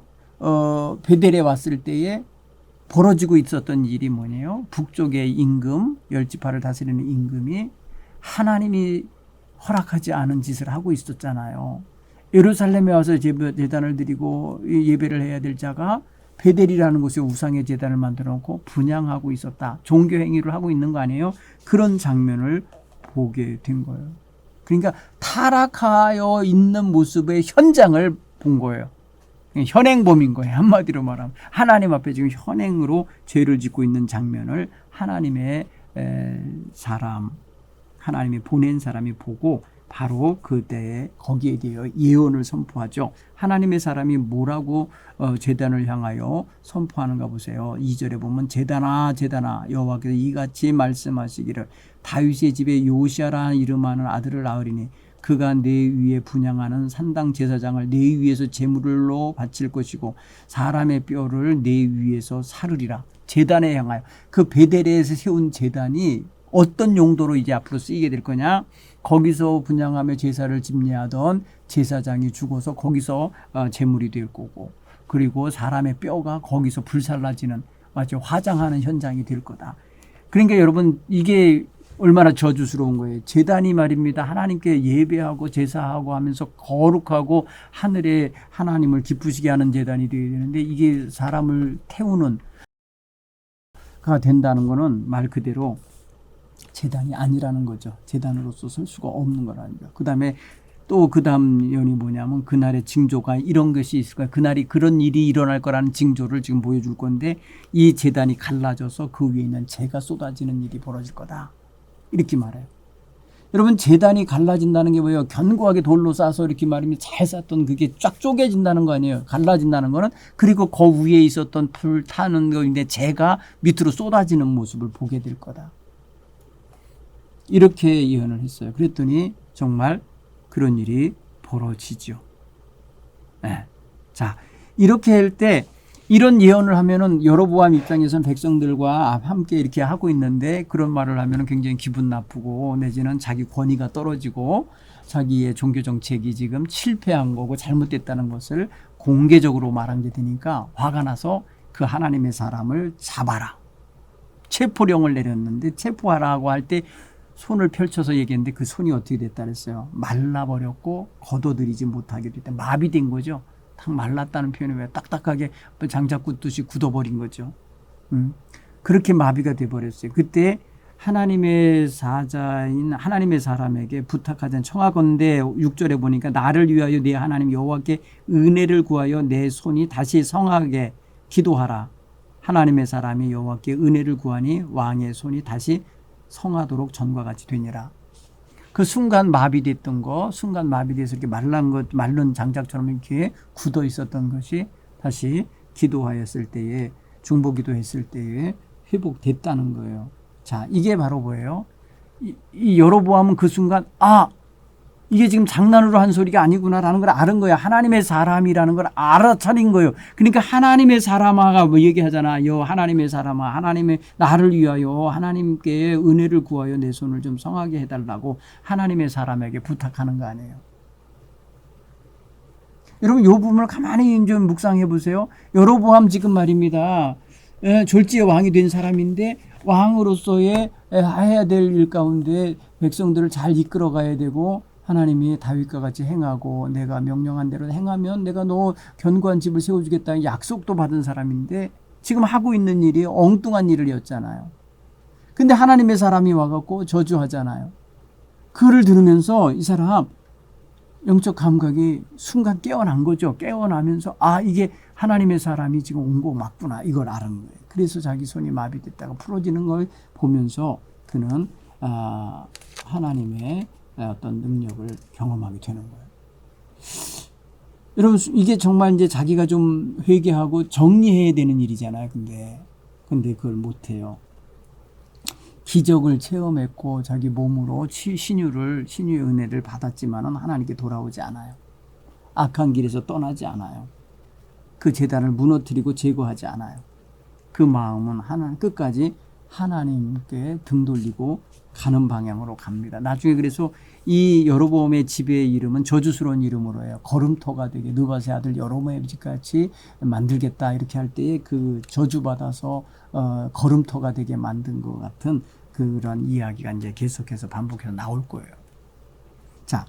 베델에 왔을 때에 벌어지고 있었던 일이 뭐냐요? 북쪽의 임금, 10지파를 다스리는 임금이 하나님이 허락하지 않은 짓을 하고 있었잖아요. 예루살렘에 와서 제단을 드리고 예배를 해야 될 자가 베델이라는 곳에 우상의 제단을 만들어 놓고 분향하고 있었다. 종교 행위를 하고 있는 거 아니에요? 그런 장면을 보게 된 거예요. 그러니까 타락하여 있는 모습의 현장을 본 거예요. 현행범인 거예요. 한마디로 말하면 하나님 앞에 지금 현행으로 죄를 짓고 있는 장면을 하나님의 사람, 하나님이 보낸 사람이 보고 바로 그때에 거기에 대해 예언을 선포하죠. 하나님의 사람이 뭐라고 제단을 향하여 선포하는가 보세요. 2절에 보면 제단아 여호와께서 이같이 말씀하시기를 다윗의 집에 요시아라 이름하는 아들을 낳으리니 그가 내 위에 분향하는 산당 제사장을 내 위에서 제물로 바칠 것이고 사람의 뼈를 내 위에서 사르리라. 제단에 향하여 그 베델에서 세운 제단이 어떤 용도로 이제 앞으로 쓰이게 될 거냐? 거기서 분향하며 제사를 집례하던 제사장이 죽어서 거기서 제물이 될 거고, 그리고 사람의 뼈가 거기서 불살라지는 마치 화장하는 현장이 될 거다. 그러니까 여러분 이게 얼마나 저주스러운 거예요. 제단이 말입니다. 하나님께 예배하고 제사하고 하면서 거룩하고 하늘에 하나님을 기쁘시게 하는 제단이 되어야 되는데 이게 사람을 태우는 가 된다는 거는 말 그대로 제단이 아니라는 거죠. 제단으로서 설 수가 없는 거라는 거죠. 그 다음에 또 그 다음 연이 뭐냐면 그날의 징조가 이런 것이 있을 거야. 그날이 그런 일이 일어날 거라는 징조를 지금 보여줄 건데 이 제단이 갈라져서 그 위에 있는 재가 쏟아지는 일이 벌어질 거다. 이렇게 말해요. 여러분 제단이 갈라진다는 게 뭐예요? 견고하게 돌로 싸서 이렇게 말하면 잘 쌌던 그게 쫙 쪼개진다는 거 아니에요? 갈라진다는 거는 그리고 그 위에 있었던 불 타는 거인데 재가 밑으로 쏟아지는 모습을 보게 될 거다. 이렇게 예언을 했어요. 그랬더니 정말 그런 일이 벌어지죠. 네. 자, 이렇게 할 때 이런 예언을 하면은 여로보암 입장에서는 백성들과 함께 이렇게 하고 있는데 그런 말을 하면은 굉장히 기분 나쁘고 내지는 자기 권위가 떨어지고 자기의 종교 정책이 지금 실패한 거고 잘못됐다는 것을 공개적으로 말한 게 되니까 화가 나서 그 하나님의 사람을 잡아라. 체포령을 내렸는데 체포하라고 할 때 손을 펼쳐서 얘기했는데 그 손이 어떻게 됐다 그랬어요? 말라버렸고 걷어들이지 못하게 됐다. 마비된 거죠. 탁 말랐다는 표현이 왜 딱딱하게 장작구듯이 굳어버린 거죠. 그렇게 마비가 돼버렸어요. 그때 하나님의 사자인 하나님의 사람에게 부탁하자 청하건대 6절에 보니까 나를 위하여 내 하나님 여호와께 은혜를 구하여 내 손이 다시 성하게 기도하라. 하나님의 사람이 여호와께 은혜를 구하니 왕의 손이 다시 성하도록 전과 같이 되니라. 그 순간 마비됐던 거, 순간 마비돼서 이렇게 말른 장작처럼 이렇게 굳어 있었던 것이 다시 기도하였을 때에, 중보기도 했을 때에 회복됐다는 거예요. 자, 이게 바로 뭐예요? 이 여로보암은 그 순간, 이게 지금 장난으로 한 소리가 아니구나라는 걸 아는 거야. 하나님의 사람이라는 걸 알아차린 거예요. 그러니까 하나님의 사람아가 뭐 얘기하잖아. 하나님의 사람아, 하나님의 나를 위하여 하나님께 은혜를 구하여 내 손을 좀 성하게 해달라고 하나님의 사람에게 부탁하는 거 아니에요. 여러분 이 부분을 가만히 좀 묵상해 보세요. 여로보암 지금 말입니다. 졸지의 왕이 된 사람인데 왕으로서의 해야 될 일 가운데 백성들을 잘 이끌어 가야 되고 하나님이 다윗과 같이 행하고 내가 명령한 대로 행하면 내가 너 견고한 집을 세워주겠다는 약속도 받은 사람인데 지금 하고 있는 일이 엉뚱한 일이었잖아요. 근데 하나님의 사람이 와갖고 저주하잖아요. 그를 들으면서 이 사람 영적 감각이 순간 깨어난 거죠. 깨어나면서 이게 하나님의 사람이 지금 온 거 맞구나 이걸 아는 거예요. 그래서 자기 손이 마비됐다가 풀어지는 걸 보면서 그는 하나님의 어떤 능력을 경험하게 되는 거예요. 여러분 이게 정말 이제 자기가 좀 회개하고 정리해야 되는 일이잖아요. 근데 그걸 못해요. 기적을 체험했고 자기 몸으로 신유의 은혜를 받았지만은 하나님께 돌아오지 않아요. 악한 길에서 떠나지 않아요. 그 제단을 무너뜨리고 제거하지 않아요. 그 마음은 끝까지 하나님께 등 돌리고 가는 방향으로 갑니다. 나중에 그래서 이 여로보암의 집의 이름은 저주스러운 이름으로 해요. 걸음터가 되게 느밧의 아들 여로보암의 집같이 만들겠다 이렇게 할 때에 그 저주받아서 걸음터가 되게 만든 것 같은 그런 이야기가 이제 계속해서 반복해서 나올 거예요. 자,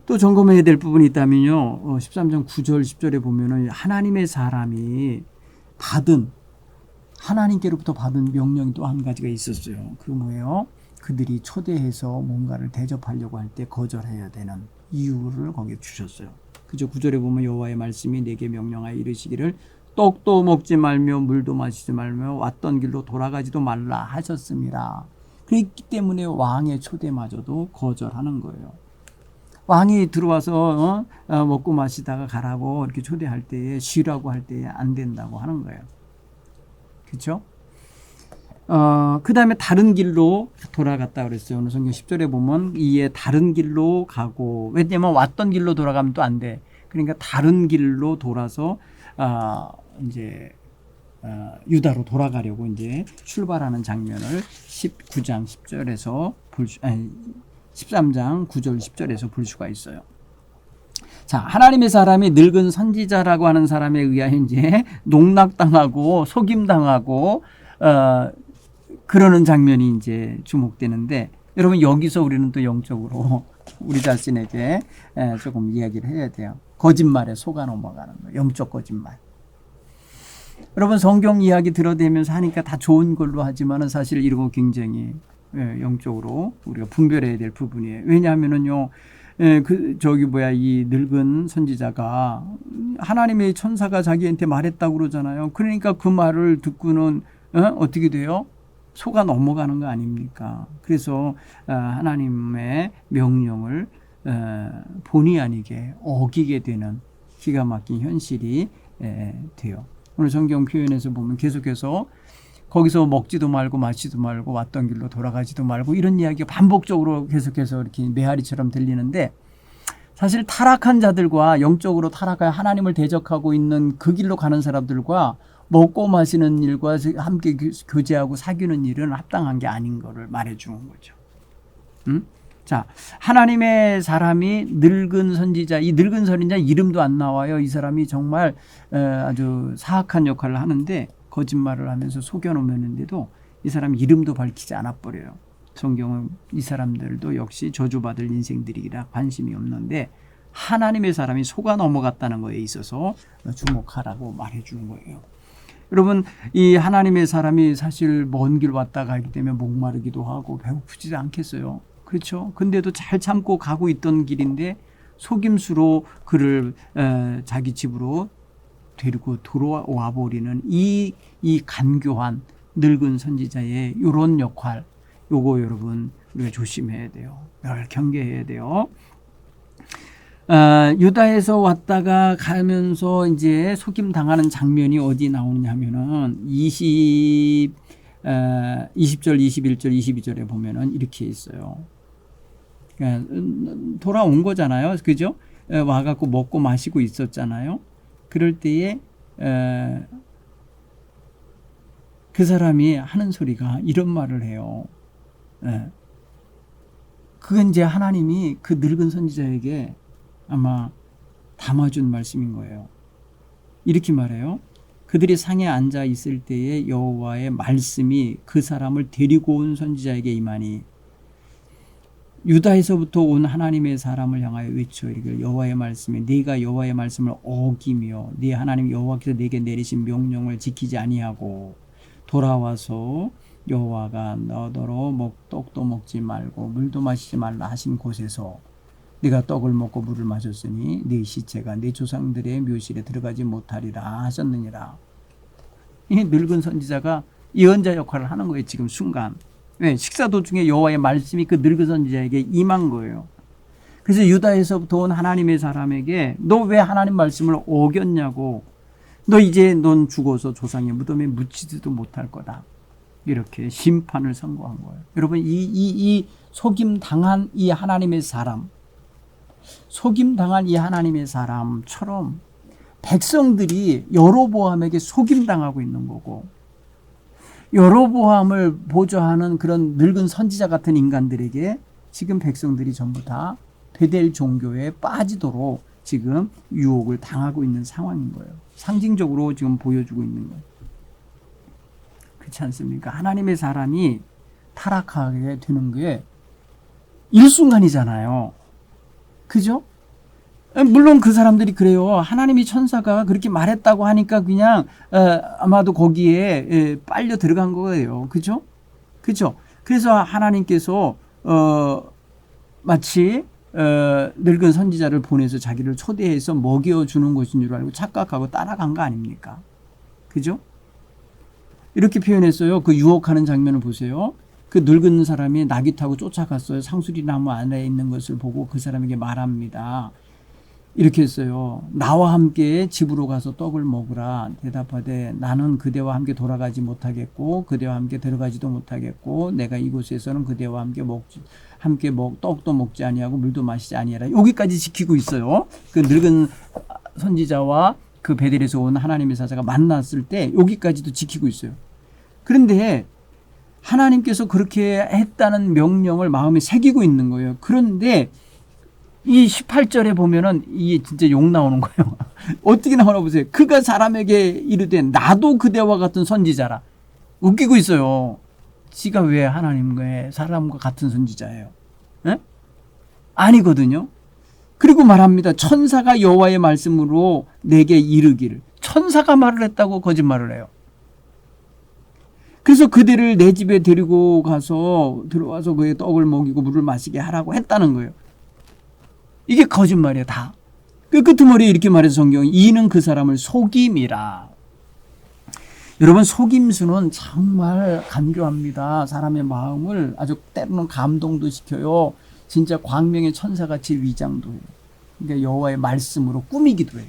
또 점검해야 될 부분이 있다면요. 13장 9절 10절에 보면은 하나님의 사람이 하나님께로부터 받은 명령이 또 한 가지가 있었어요. 그 뭐예요? 그들이 초대해서 뭔가를 대접하려고 할 때 거절해야 되는 이유를 거기에 주셨어요. 그죠? 9절에 보면 여호와의 말씀이 내게 명령하여 이르시기를 떡도 먹지 말며 물도 마시지 말며 왔던 길로 돌아가지도 말라 하셨습니다. 그렇기 때문에 왕의 초대마저도 거절하는 거예요. 왕이 들어와서 먹고 마시다가 가라고 이렇게 초대할 때에 쉬라고 할 때에 안 된다고 하는 거예요. 그렇죠? 그 다음에 다른 길로 돌아갔다 그랬어요. 오늘 성경 10절에 보면 이에 다른 길로 가고, 왜냐면 왔던 길로 돌아가면 또 안 돼. 그러니까 다른 길로 돌아서 이제 유다로 돌아가려고 이제 출발하는 장면을 19장 10절에서 13장 9절 10절에서 볼 수가 있어요. 자, 하나님의 사람이 늙은 선지자라고 하는 사람에 의하여 이제 농락당하고 속임당하고 그러는 장면이 이제 주목되는데, 여러분 여기서 우리는 또 영적으로 우리 자신에게 조금 이야기를 해야 돼요. 거짓말에 속아 넘어가는 거예요. 영적 거짓말. 여러분 성경 이야기 들어대면서 하니까 다 좋은 걸로 하지만은 사실 이런 거 굉장히 영적으로 우리가 분별해야 될 부분이에요. 왜냐하면은요, 이 늙은 선지자가 하나님의 천사가 자기한테 말했다고 그러잖아요. 그러니까 그 말을 듣고는 어떻게 돼요? 속아 넘어가는 거 아닙니까? 그래서 하나님의 명령을 본의 아니게 어기게 되는 기가 막힌 현실이 돼요. 오늘 성경 표현에서 보면 계속해서 거기서 먹지도 말고 마시지도 말고 왔던 길로 돌아가지도 말고 이런 이야기가 반복적으로 계속해서 이렇게 메아리처럼 들리는데, 사실 타락한 자들과 영적으로 타락하여 하나님을 대적하고 있는 그 길로 가는 사람들과 먹고 마시는 일과 함께 교제하고 사귀는 일은 합당한 게 아닌 거를 말해주는 거죠. 자, 하나님의 사람이 늙은 선지자, 이 늙은 선지자 이름도 안 나와요. 이 사람이 정말 아주 사악한 역할을 하는데 거짓말을 하면서 속여놓으면인데도 이 사람 이름도 밝히지 않아버려요. 성경은 이 사람들도 역시 저주받을 인생들이라 관심이 없는데 하나님의 사람이 속아 넘어갔다는 거에 있어서 주목하라고 말해주는 거예요. 여러분, 이 하나님의 사람이 사실 먼 길 왔다 가기 때문에 목마르기도 하고 배고프지 않겠어요. 그렇죠? 근데도 잘 참고 가고 있던 길인데 속임수로 그를 자기 집으로 데리고 돌아와 버리는 이 간교한 늙은 선지자의 이런 역할, 요거 여러분 우리가 조심해야 돼요. 경계해야 돼요. 유다에서 왔다가 가면서 이제 속임 당하는 장면이 어디 나오느냐 하면은 20절, 21절, 22절에 보면은 이렇게 있어요. 돌아온 거잖아요. 그죠? 와갖고 먹고 마시고 있었잖아요. 그럴 때에 그 사람이 하는 소리가 이런 말을 해요. 그건 이제 하나님이 그 늙은 선지자에게 아마 담아준 말씀인 거예요. 이렇게 말해요. 그들이 상에 앉아 있을 때에 여호와의 말씀이 그 사람을 데리고 온 선지자에게 임하니 유다에서부터 온 하나님의 사람을 향하여 외쳐 이르기를 여호와의 말씀에 네가 여호와의 말씀을 어기며 네 하나님 여호와께서 네게 내리신 명령을 지키지 아니하고 돌아와서 여호와가 너더러 떡도 먹지 말고 물도 마시지 말라 하신 곳에서 네가 떡을 먹고 물을 마셨으니 네 시체가 네 조상들의 묘실에 들어가지 못하리라 하셨느니라. 이 늙은 선지자가 예언자 역할을 하는 거예요. 지금 순간. 왜? 식사 도중에 여호와의 말씀이 그 늙은 선지자에게 임한 거예요. 그래서 유다에서부터 온 하나님의 사람에게 너 왜 하나님 말씀을 어겼냐고. 너 이제 넌 죽어서 조상의 무덤에 묻히지도 못할 거다. 이렇게 심판을 선고한 거예요. 여러분 이 속임 당한 이 하나님의 사람, 속임 당한 이 하나님의 사람처럼 백성들이 여로보암에게 속임 당하고 있는 거고, 여로보암을 보좌하는 그런 늙은 선지자 같은 인간들에게 지금 백성들이 전부 다 베델 종교에 빠지도록 지금 유혹을 당하고 있는 상황인 거예요. 상징적으로 지금 보여주고 있는 거예요. 그렇지 않습니까? 하나님의 사람이 타락하게 되는 게 일순간이잖아요. 그죠? 물론 그 사람들이 그래요. 하나님이 천사가 그렇게 말했다고 하니까 그냥 아마도 거기에 빨려 들어간 거예요. 그죠? 그죠? 그래서 하나님께서 마치 늙은 선지자를 보내서 자기를 초대해서 먹여주는 것인 줄 알고 착각하고 따라간 거 아닙니까? 그죠? 이렇게 표현했어요. 그 유혹하는 장면을 보세요. 그 늙은 사람이 나귀 타고 쫓아갔어요. 상수리 나무 안에 있는 것을 보고 그 사람에게 말합니다. 이렇게 했어요. 나와 함께 집으로 가서 떡을 먹으라. 대답하되 나는 그대와 함께 돌아가지 못하겠고 그대와 함께 들어가지도 못하겠고 내가 이곳에서는 그대와 함께 떡도 먹지 아니하고 물도 마시지 아니하라. 여기까지 지키고 있어요. 그 늙은 선지자와 그 베델에서 온 하나님의 사자가 만났을 때 여기까지도 지키고 있어요. 그런데 하나님께서 그렇게 했다는 명령을 마음에 새기고 있는 거예요. 그런데 이 18절에 보면은 이게 진짜 욕 나오는 거예요. 어떻게 나오나 보세요. 그가 사람에게 이르되 나도 그대와 같은 선지자라. 웃기고 있어요. 지가 왜 하나님과 사람과 같은 선지자예요? 에? 아니거든요. 그리고 말합니다. 천사가 여호와의 말씀으로 내게 이르기를. 천사가 말을 했다고 거짓말을 해요. 그래서 그들을 내 집에 데리고 가서 들어와서 그의 떡을 먹이고 물을 마시게 하라고 했다는 거예요. 이게 거짓말이에요, 다. 그 끄트머리에 이렇게 말해서 성경이 이는 그 사람을 속임이라. 여러분, 속임수는 정말 간교합니다. 사람의 마음을 아주 때로는 감동도 시켜요. 진짜 광명의 천사같이 위장도 해요. 그러니까 여호와의 말씀으로 꾸미기도 해요.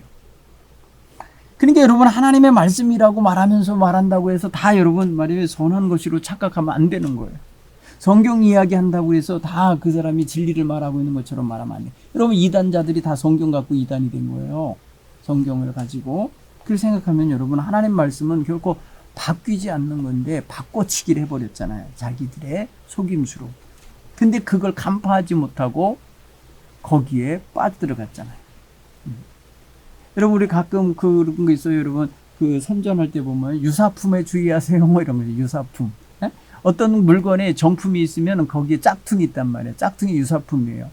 그러니까 여러분, 하나님의 말씀이라고 말한다고 해서 다 여러분 말이에요, 선한 것으로 착각하면 안 되는 거예요. 성경 이야기한다고 해서 다 그 사람이 진리를 말하고 있는 것처럼 말하면 안 돼요. 여러분, 이단자들이 다 성경 갖고 이단이 된 거예요. 성경을 가지고. 그걸 생각하면 여러분, 하나님 말씀은 결코 바뀌지 않는 건데 바꿔치기를 해버렸잖아요. 자기들의 속임수로. 근데 그걸 간파하지 못하고 거기에 빠져들어갔잖아요. 여러분, 우리 가끔 그런 거 있어요. 여러분, 그 선전할 때 보면 유사품에 주의하세요. 뭐 이런 거죠. 유사품. 예? 어떤 물건에 정품이 있으면 거기에 짝퉁이 있단 말이에요. 짝퉁이 유사품이에요.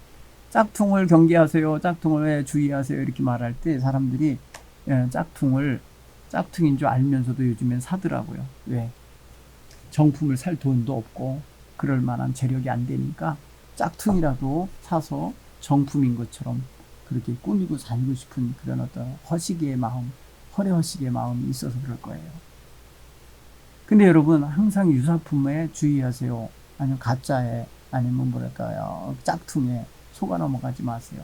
짝퉁을 경계하세요. 짝퉁을 주의하세요. 이렇게 말할 때 사람들이 짝퉁인 줄 알면서도 요즘엔 사더라고요. 왜? 정품을 살 돈도 없고 그럴 만한 재력이 안 되니까 짝퉁이라도 사서 정품인 것처럼 그렇게 꾸미고 살고 싶은 그런 어떤 허시기의 마음, 허례허시기의 마음이 있어서 그럴 거예요. 근데 여러분, 항상 유사품에 주의하세요. 아니면 가짜에, 아니면 뭐랄까요, 짝퉁에 속아 넘어가지 마세요.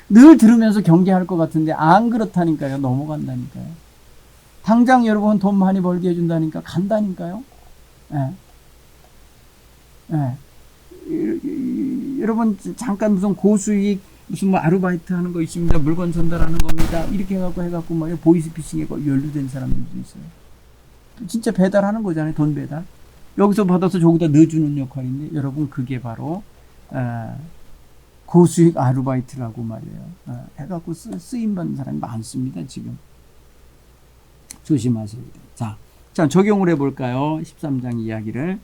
늘 들으면서 경계할 것 같은데 안 그렇다니까요. 넘어간다니까요. 당장 여러분 돈 많이 벌게 해준다니까 간다니까요. 예. 예. 여러분, 잠깐 무슨 고수익 무슨 뭐 아르바이트 하는 거 있습니다. 물건 전달하는 겁니다. 이렇게 해갖고 뭐 보이스피싱에 연루된 사람들도 있어요. 진짜 배달하는 거잖아요. 돈 배달. 여기서 받아서 저기다 넣어주는 역할인데 여러분, 그게 바로 고수익 아르바이트라고 말이에요. 해갖고 쓰임받는 사람이 많습니다. 지금. 조심하셔야 돼요. 자, 적용을 해볼까요? 13장 이야기를.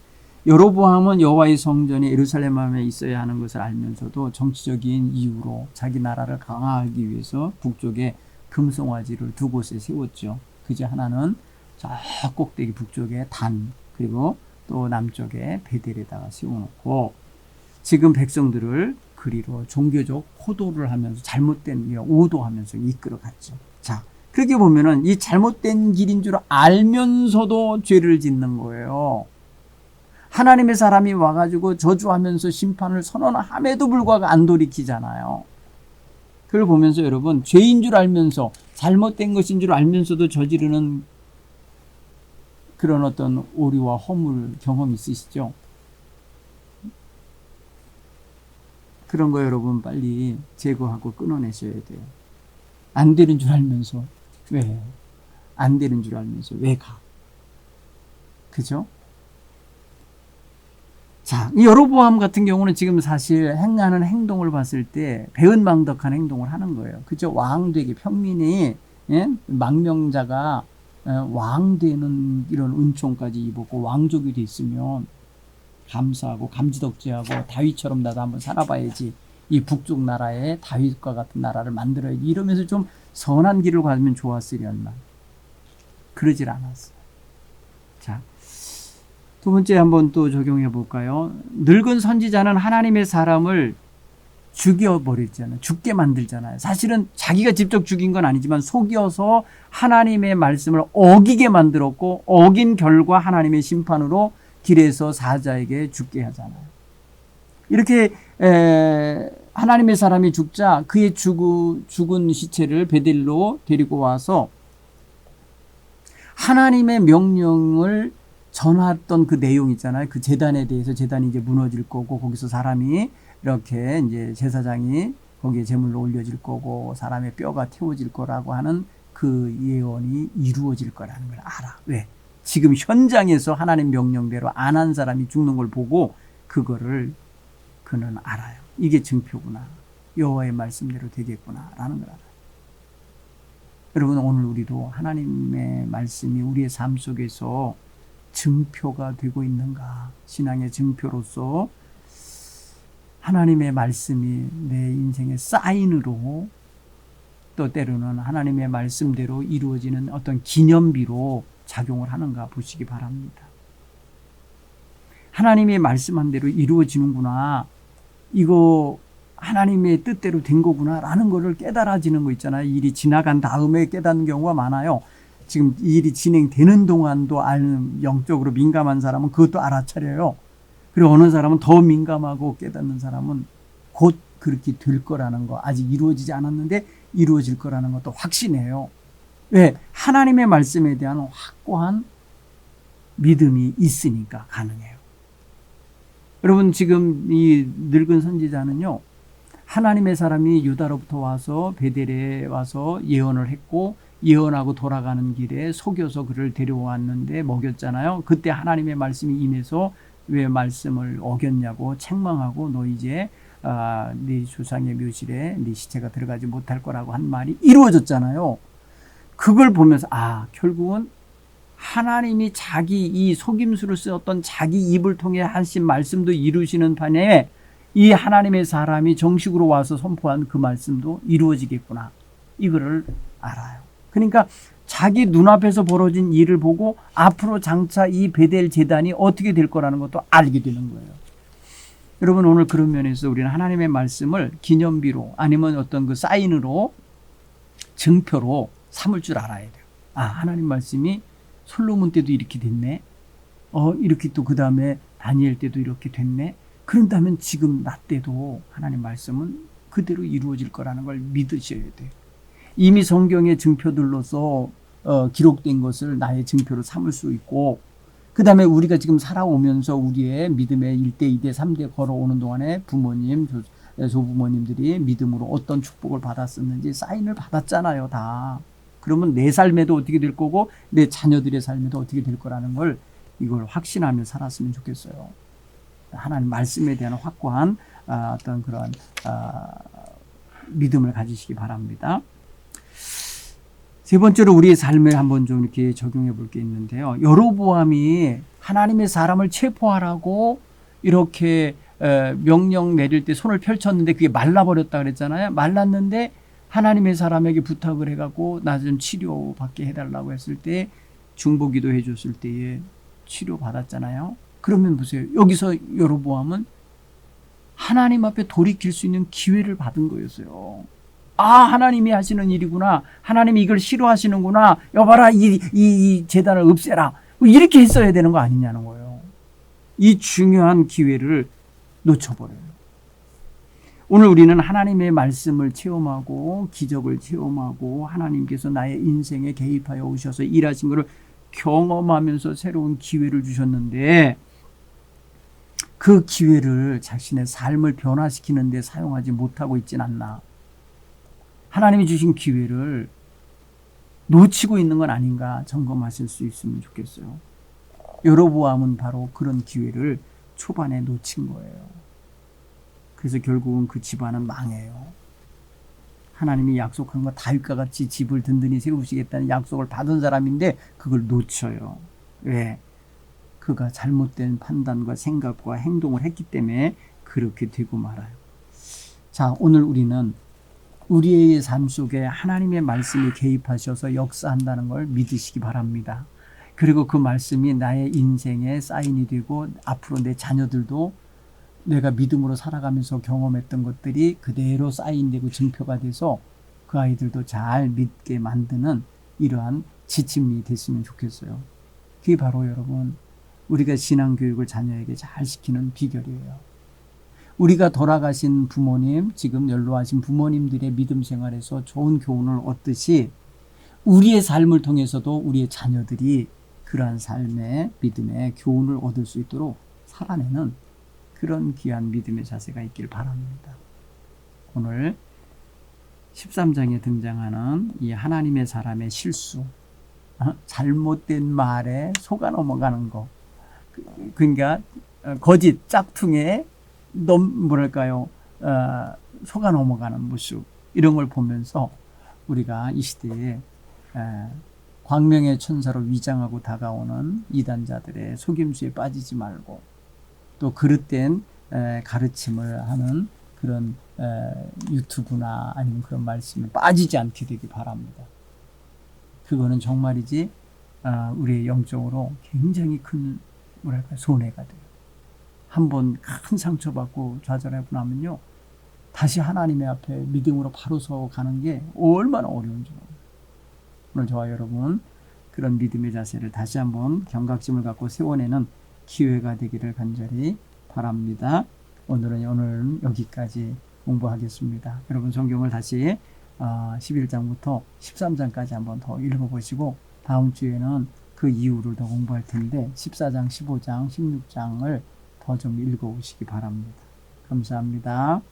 여로보암은 여호와의 성전이 예루살렘에 있어야 하는 것을 알면서도 정치적인 이유로 자기 나라를 강화하기 위해서 북쪽에 금송아지를 두 곳에 세웠죠. 그중 하나는 저 꼭대기 북쪽에 단, 그리고 또 남쪽에 베델에다가 세워놓고 지금 백성들을 그리로 종교적 호도를 하면서 잘못된 오도하면서 이끌어갔죠. 자, 그렇게 보면은 이 잘못된 길인 줄 알면서도 죄를 짓는 거예요. 하나님의 사람이 와가지고 저주하면서 심판을 선언함에도 불구하고 안 돌이키잖아요. 그걸 보면서 여러분, 죄인 줄 알면서 잘못된 것인 줄 알면서도 저지르는 그런 어떤 오류와 허물 경험 있으시죠? 그런 거 여러분 빨리 제거하고 끊어내셔야 돼요. 안 되는 줄 알면서 왜? 안 되는 줄 알면서 왜 가? 그죠? 자, 이 여로보암 같은 경우는 지금 사실 행하는 행동을 봤을 때 배은망덕한 행동을 하는 거예요. 그죠? 왕 되게 평민이, 예? 망명자가 왕 되는 이런 은총까지 입었고 왕족이 됐으면 감사하고 감지덕지하고 다윗처럼 나도 한번 살아봐야지. 이 북쪽 나라에 다윗과 같은 나라를 만들어야지. 이러면서 좀 선한 길을 가면 좋았으련만 그러질 않았어요. 자, 두 번째 한번 또 적용해 볼까요? 늙은 선지자는 하나님의 사람을 죽여버렸잖아요. 죽게 만들잖아요. 사실은 자기가 직접 죽인 건 아니지만 속여서 하나님의 말씀을 어기게 만들었고 어긴 결과 하나님의 심판으로 길에서 사자에게 죽게 하잖아요. 이렇게 하나님의 사람이 죽자 그의 죽은 시체를 베델로 데리고 와서 하나님의 명령을 전했던 그 내용 있잖아요. 그 제단에 대해서 제단이 이제 무너질 거고 거기서 사람이 이렇게 이제 제사장이 거기에 제물로 올려질 거고 사람의 뼈가 태워질 거라고 하는 그 예언이 이루어질 거라는 걸 알아. 왜? 지금 현장에서 하나님 명령대로 안 한 사람이 죽는 걸 보고 그거를 그는 알아요. 이게 증표구나. 여호와의 말씀대로 되겠구나라는 걸 알아요. 여러분 오늘 우리도 하나님의 말씀이 우리의 삶 속에서 증표가 되고 있는가? 신앙의 증표로서 하나님의 말씀이 내 인생의 사인으로 또 때로는 하나님의 말씀대로 이루어지는 어떤 기념비로 작용을 하는가 보시기 바랍니다. 하나님의 말씀한 대로 이루어지는구나. 이거 하나님의 뜻대로 된 거구나 라는 거를 깨달아지는 거 있잖아요. 일이 지나간 다음에 깨닫는 경우가 많아요. 지금 이 일이 진행되는 동안도 아는 영적으로 민감한 사람은 그것도 알아차려요. 그리고 어느 사람은 더 민감하고 깨닫는 사람은 곧 그렇게 될 거라는 거, 아직 이루어지지 않았는데 이루어질 거라는 것도 확신해요. 왜? 하나님의 말씀에 대한 확고한 믿음이 있으니까 가능해요. 여러분 지금 이 늙은 선지자는요, 하나님의 사람이 유다로부터 와서 베델에 와서 예언을 했고 예언하고 돌아가는 길에 속여서 그를 데려왔는데 먹였잖아요. 그때 하나님의 말씀이 임해서 왜 말씀을 어겼냐고 책망하고 너 이제 네 조상의 묘실에 네 시체가 들어가지 못할 거라고 한 말이 이루어졌잖아요. 그걸 보면서 결국은 하나님이 자기 이 속임수를 쓰었던 자기 입을 통해 하신 말씀도 이루시는 판에 이 하나님의 사람이 정식으로 와서 선포한 그 말씀도 이루어지겠구나. 이거를 알아요. 그러니까 자기 눈앞에서 벌어진 일을 보고 앞으로 장차 이 베델 제단이 어떻게 될 거라는 것도 알게 되는 거예요. 여러분 오늘 그런 면에서 우리는 하나님의 말씀을 기념비로 아니면 어떤 그 사인으로 증표로 삼을 줄 알아야 돼요. 하나님 말씀이 솔로몬 때도 이렇게 됐네. 이렇게 또 그 다음에 다니엘 때도 이렇게 됐네. 그런다면 지금 나 때도 하나님 말씀은 그대로 이루어질 거라는 걸 믿으셔야 돼요. 이미 성경의 증표들로서 기록된 것을 나의 증표로 삼을 수 있고 그 다음에 우리가 지금 살아오면서 우리의 믿음의 1대, 2대, 3대 걸어오는 동안에 부모님, 조부모님들이 믿음으로 어떤 축복을 받았었는지 사인을 받았잖아요. 다. 그러면 내 삶에도 어떻게 될 거고 내 자녀들의 삶에도 어떻게 될 거라는 걸 이걸 확신하며 살았으면 좋겠어요. 하나님 말씀에 대한 확고한 어떤 그런 믿음을 가지시기 바랍니다. 세 번째로 우리의 삶에 한번 좀 이렇게 적용해 볼 게 있는데요. 여로보암이 하나님의 사람을 체포하라고 이렇게 명령 내릴 때 손을 펼쳤는데 그게 말라버렸다 그랬잖아요. 말랐는데 하나님의 사람에게 부탁을 해갖고 나 좀 치료받게 해달라고 했을 때 중보기도 해줬을 때에 치료받았잖아요. 그러면 보세요. 여기서 여로보암은 하나님 앞에 돌이킬 수 있는 기회를 받은 거였어요. 아, 하나님이 하시는 일이구나. 하나님이 이걸 싫어하시는구나. 여봐라, 이 재단을 없애라. 뭐 이렇게 했어야 되는 거 아니냐는 거예요. 이 중요한 기회를 놓쳐버려요. 오늘 우리는 하나님의 말씀을 체험하고 기적을 체험하고 하나님께서 나의 인생에 개입하여 오셔서 일하신 것을 경험하면서 새로운 기회를 주셨는데 그 기회를 자신의 삶을 변화시키는 데 사용하지 못하고 있진 않나. 하나님이 주신 기회를 놓치고 있는 건 아닌가 점검하실 수 있으면 좋겠어요. 여로보암은 바로 그런 기회를 초반에 놓친 거예요. 그래서 결국은 그 집안은 망해요. 하나님이 약속한 거 다윗과 같이 집을 든든히 세우시겠다는 약속을 받은 사람인데 그걸 놓쳐요. 왜? 그가 잘못된 판단과 생각과 행동을 했기 때문에 그렇게 되고 말아요. 자, 오늘 우리는 우리의 삶 속에 하나님의 말씀이 개입하셔서 역사한다는 걸 믿으시기 바랍니다. 그리고 그 말씀이 나의 인생에 사인이 되고 앞으로 내 자녀들도 내가 믿음으로 살아가면서 경험했던 것들이 그대로 사인되고 증표가 돼서 그 아이들도 잘 믿게 만드는 이러한 지침이 됐으면 좋겠어요. 그게 바로 여러분 우리가 신앙교육을 자녀에게 잘 시키는 비결이에요. 우리가 돌아가신 부모님, 지금 연로하신 부모님들의 믿음 생활에서 좋은 교훈을 얻듯이 우리의 삶을 통해서도 우리의 자녀들이 그러한 삶의 믿음의 교훈을 얻을 수 있도록 살아내는 그런 귀한 믿음의 자세가 있길 바랍니다. 오늘 13장에 등장하는 이 하나님의 사람의 실수, 잘못된 말에 속아 넘어가는 거, 그러니까 거짓, 짝퉁에 뭐랄까요, 속아 넘어가는 모습, 이런 걸 보면서 우리가 이 시대에 광명의 천사로 위장하고 다가오는 이단자들의 속임수에 빠지지 말고 또 그릇된 가르침을 하는 그런 유튜브나 아니면 그런 말씀에 빠지지 않게 되기 바랍니다. 그거는 정말이지 우리의 영적으로 굉장히 큰 뭐랄까 손해가 돼요. 한번 큰 상처받고 좌절하고 나면요 다시 하나님의 앞에 믿음으로 바로 서가는 게 얼마나 어려운지 모릅니다. 오늘 저와 여러분 그런 믿음의 자세를 다시 한번 경각심을 갖고 세워내는 기회가 되기를 간절히 바랍니다. 오늘은 여기까지 공부하겠습니다. 여러분 성경을 다시 11장부터 13장까지 한번 더 읽어보시고 다음 주에는 그 이후를 더 공부할 텐데 14장, 15장, 16장을 더 좀 읽어오시기 바랍니다. 감사합니다.